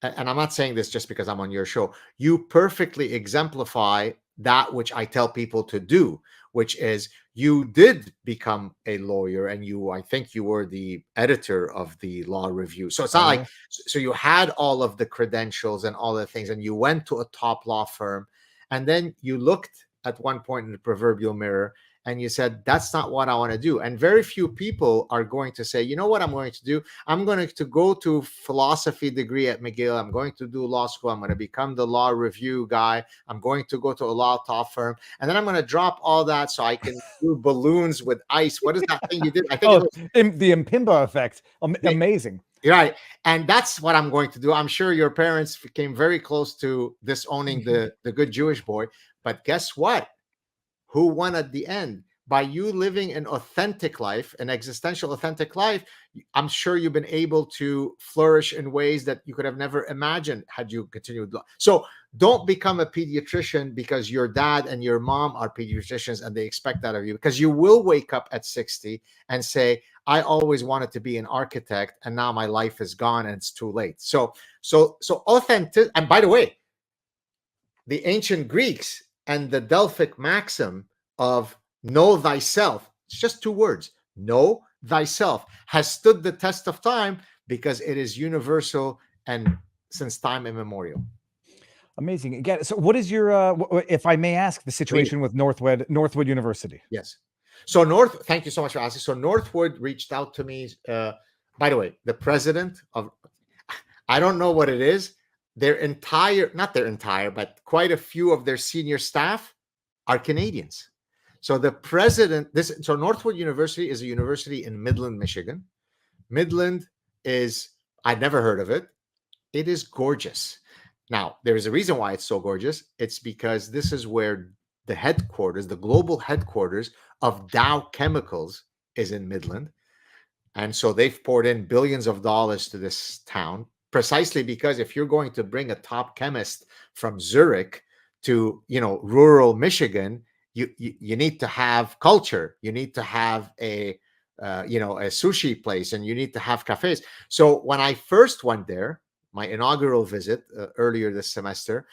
and I'm not saying this just because I'm on your show, you perfectly exemplify that which I tell people to do, which is you did become a lawyer, and I think you were the editor of the law review. So it's not like, so you had all of the credentials and all the things, and you went to a top law firm, and then you looked at one point in the proverbial mirror and you said, that's not what I want to do. And very few people are going to say, you know what I'm going to do? I'm going to go to philosophy degree at McGill. I'm going to do law school. I'm going to become the law review guy. I'm going to go to a law top firm. And then I'm going to drop all that so I can do balloons with ice. What is that thing you did? I think the Impimba effect. Amazing. Right. And that's what I'm going to do. I'm sure your parents came very close to disowning the good Jewish boy. But guess what? Who won at the end? By you living an authentic life, an existential authentic life, I'm sure you've been able to flourish in ways that you could have never imagined had you continued. So don't become a pediatrician because your dad and your mom are pediatricians and they expect that of you, because you will wake up at 60 and say, I always wanted to be an architect and now my life is gone and it's too late. So authentic. And by the way, the ancient Greeks and the Delphic maxim of know thyself, it's just two words, know thyself, has stood the test of time because it is universal and since time immemorial. Amazing. Again, so what is your, if I may ask, the situation with Northwood University? Yes. So thank you so much for asking. So Northwood reached out to me. By the way, the president of, I don't know what it is, not their entire, but quite a few of their senior staff are Canadians. So the president, so Northwood University is a university in Midland, Michigan. Midland is, I'd never heard of it. It is gorgeous. Now, there is a reason why it's so gorgeous. It's because this is where the headquarters, the global headquarters of Dow Chemicals is in Midland. And so they've poured in billions of dollars to this town, precisely because if you're going to bring a top chemist from Zurich to, rural Michigan, you need to have culture. You need to have a sushi place, and you need to have cafes. So when I first went there, my inaugural visit earlier this semester,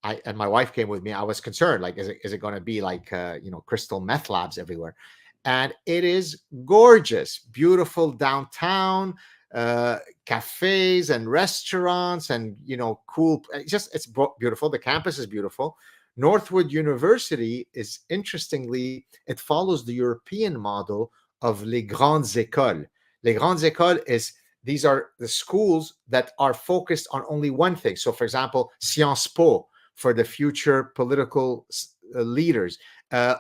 and my wife came with me, I was concerned, like, is it going to be like, crystal meth labs everywhere? And it is gorgeous, beautiful downtown, cafes and restaurants and, cool. It's beautiful. The campus is beautiful. Northwood University is, interestingly, it follows the European model of les grandes écoles. Les grandes écoles these are the schools that are focused on only one thing. So, for example, Sciences Po for the future political leaders.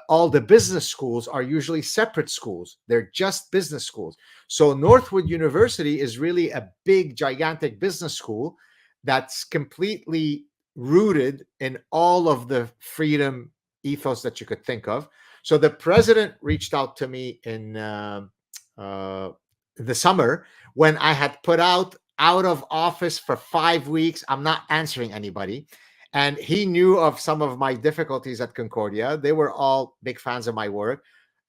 All the business schools are usually separate schools. They're just business schools. So Northwood University is really a big, gigantic business school that's completely rooted in all of the freedom ethos that you could think of. So the president reached out to me in the summer when I had put out of office for 5 weeks. I'm not answering anybody. And he knew of some of my difficulties at Concordia. They were all big fans of my work.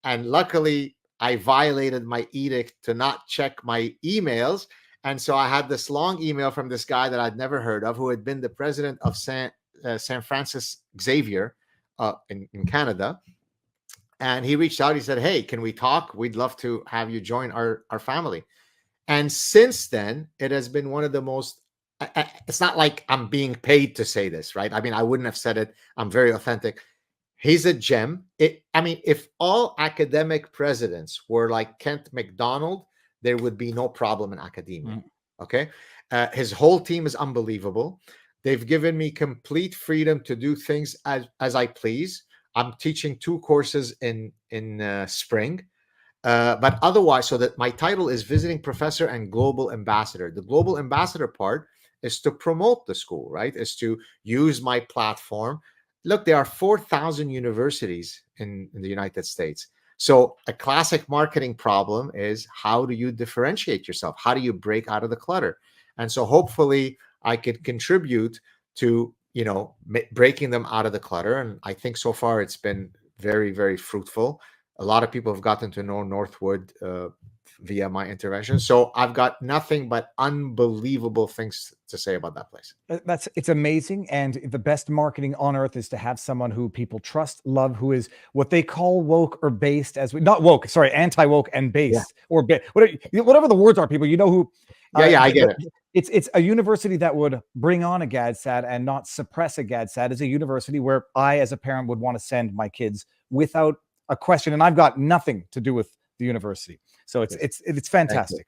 And luckily, I violated my edict to not check my emails. And so I had this long email from this guy that I'd never heard of, who had been the president of St. Francis Xavier in Canada. And he reached out. He said, hey, can we talk? We'd love to have you join our family. And since then, it has been one of the most, it's not like I'm being paid to say this, right? I mean, I wouldn't have said it. I'm very authentic. He's a gem. I mean, if all academic presidents were like Kent MacDonald, there would be no problem in academia. Okay. His whole team is unbelievable. They've given me complete freedom to do things as I please. I'm teaching 2 courses in spring. But otherwise, so that my title is visiting professor and global ambassador. The global ambassador part is to promote the school, right? Is to use my platform. Look, there are 4,000 universities in the United States. So a classic marketing problem is, how do you differentiate yourself? How do you break out of the clutter? And so hopefully I could contribute to, breaking them out of the clutter. And I think so far it's been very, very fruitful. A lot of people have gotten to know Northwood via my intervention. So I've got nothing but unbelievable things to say about that place. It's amazing. And the best marketing on earth is to have someone who people trust, love, who is what they call woke or based, anti-woke and based, or whatever the words are, people, who. I get it. It's a university that would bring on a GADSAT and not suppress a GADSAT. Is a university where I, as a parent, would want to send my kids without a question, and I've got nothing to do with the university. So it's fantastic.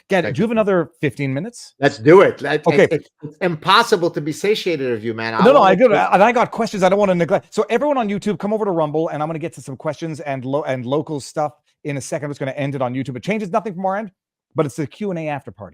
Gad, do you have another 15 minutes? Let's do it. Okay. It's impossible to be satiated of you, man. No, I do. And I got questions I don't want to neglect. So everyone on YouTube, come over to Rumble, and I'm going to get to some questions and local stuff in a second. I'm just going to end it on YouTube. It changes nothing from our end, but it's the Q&A after party.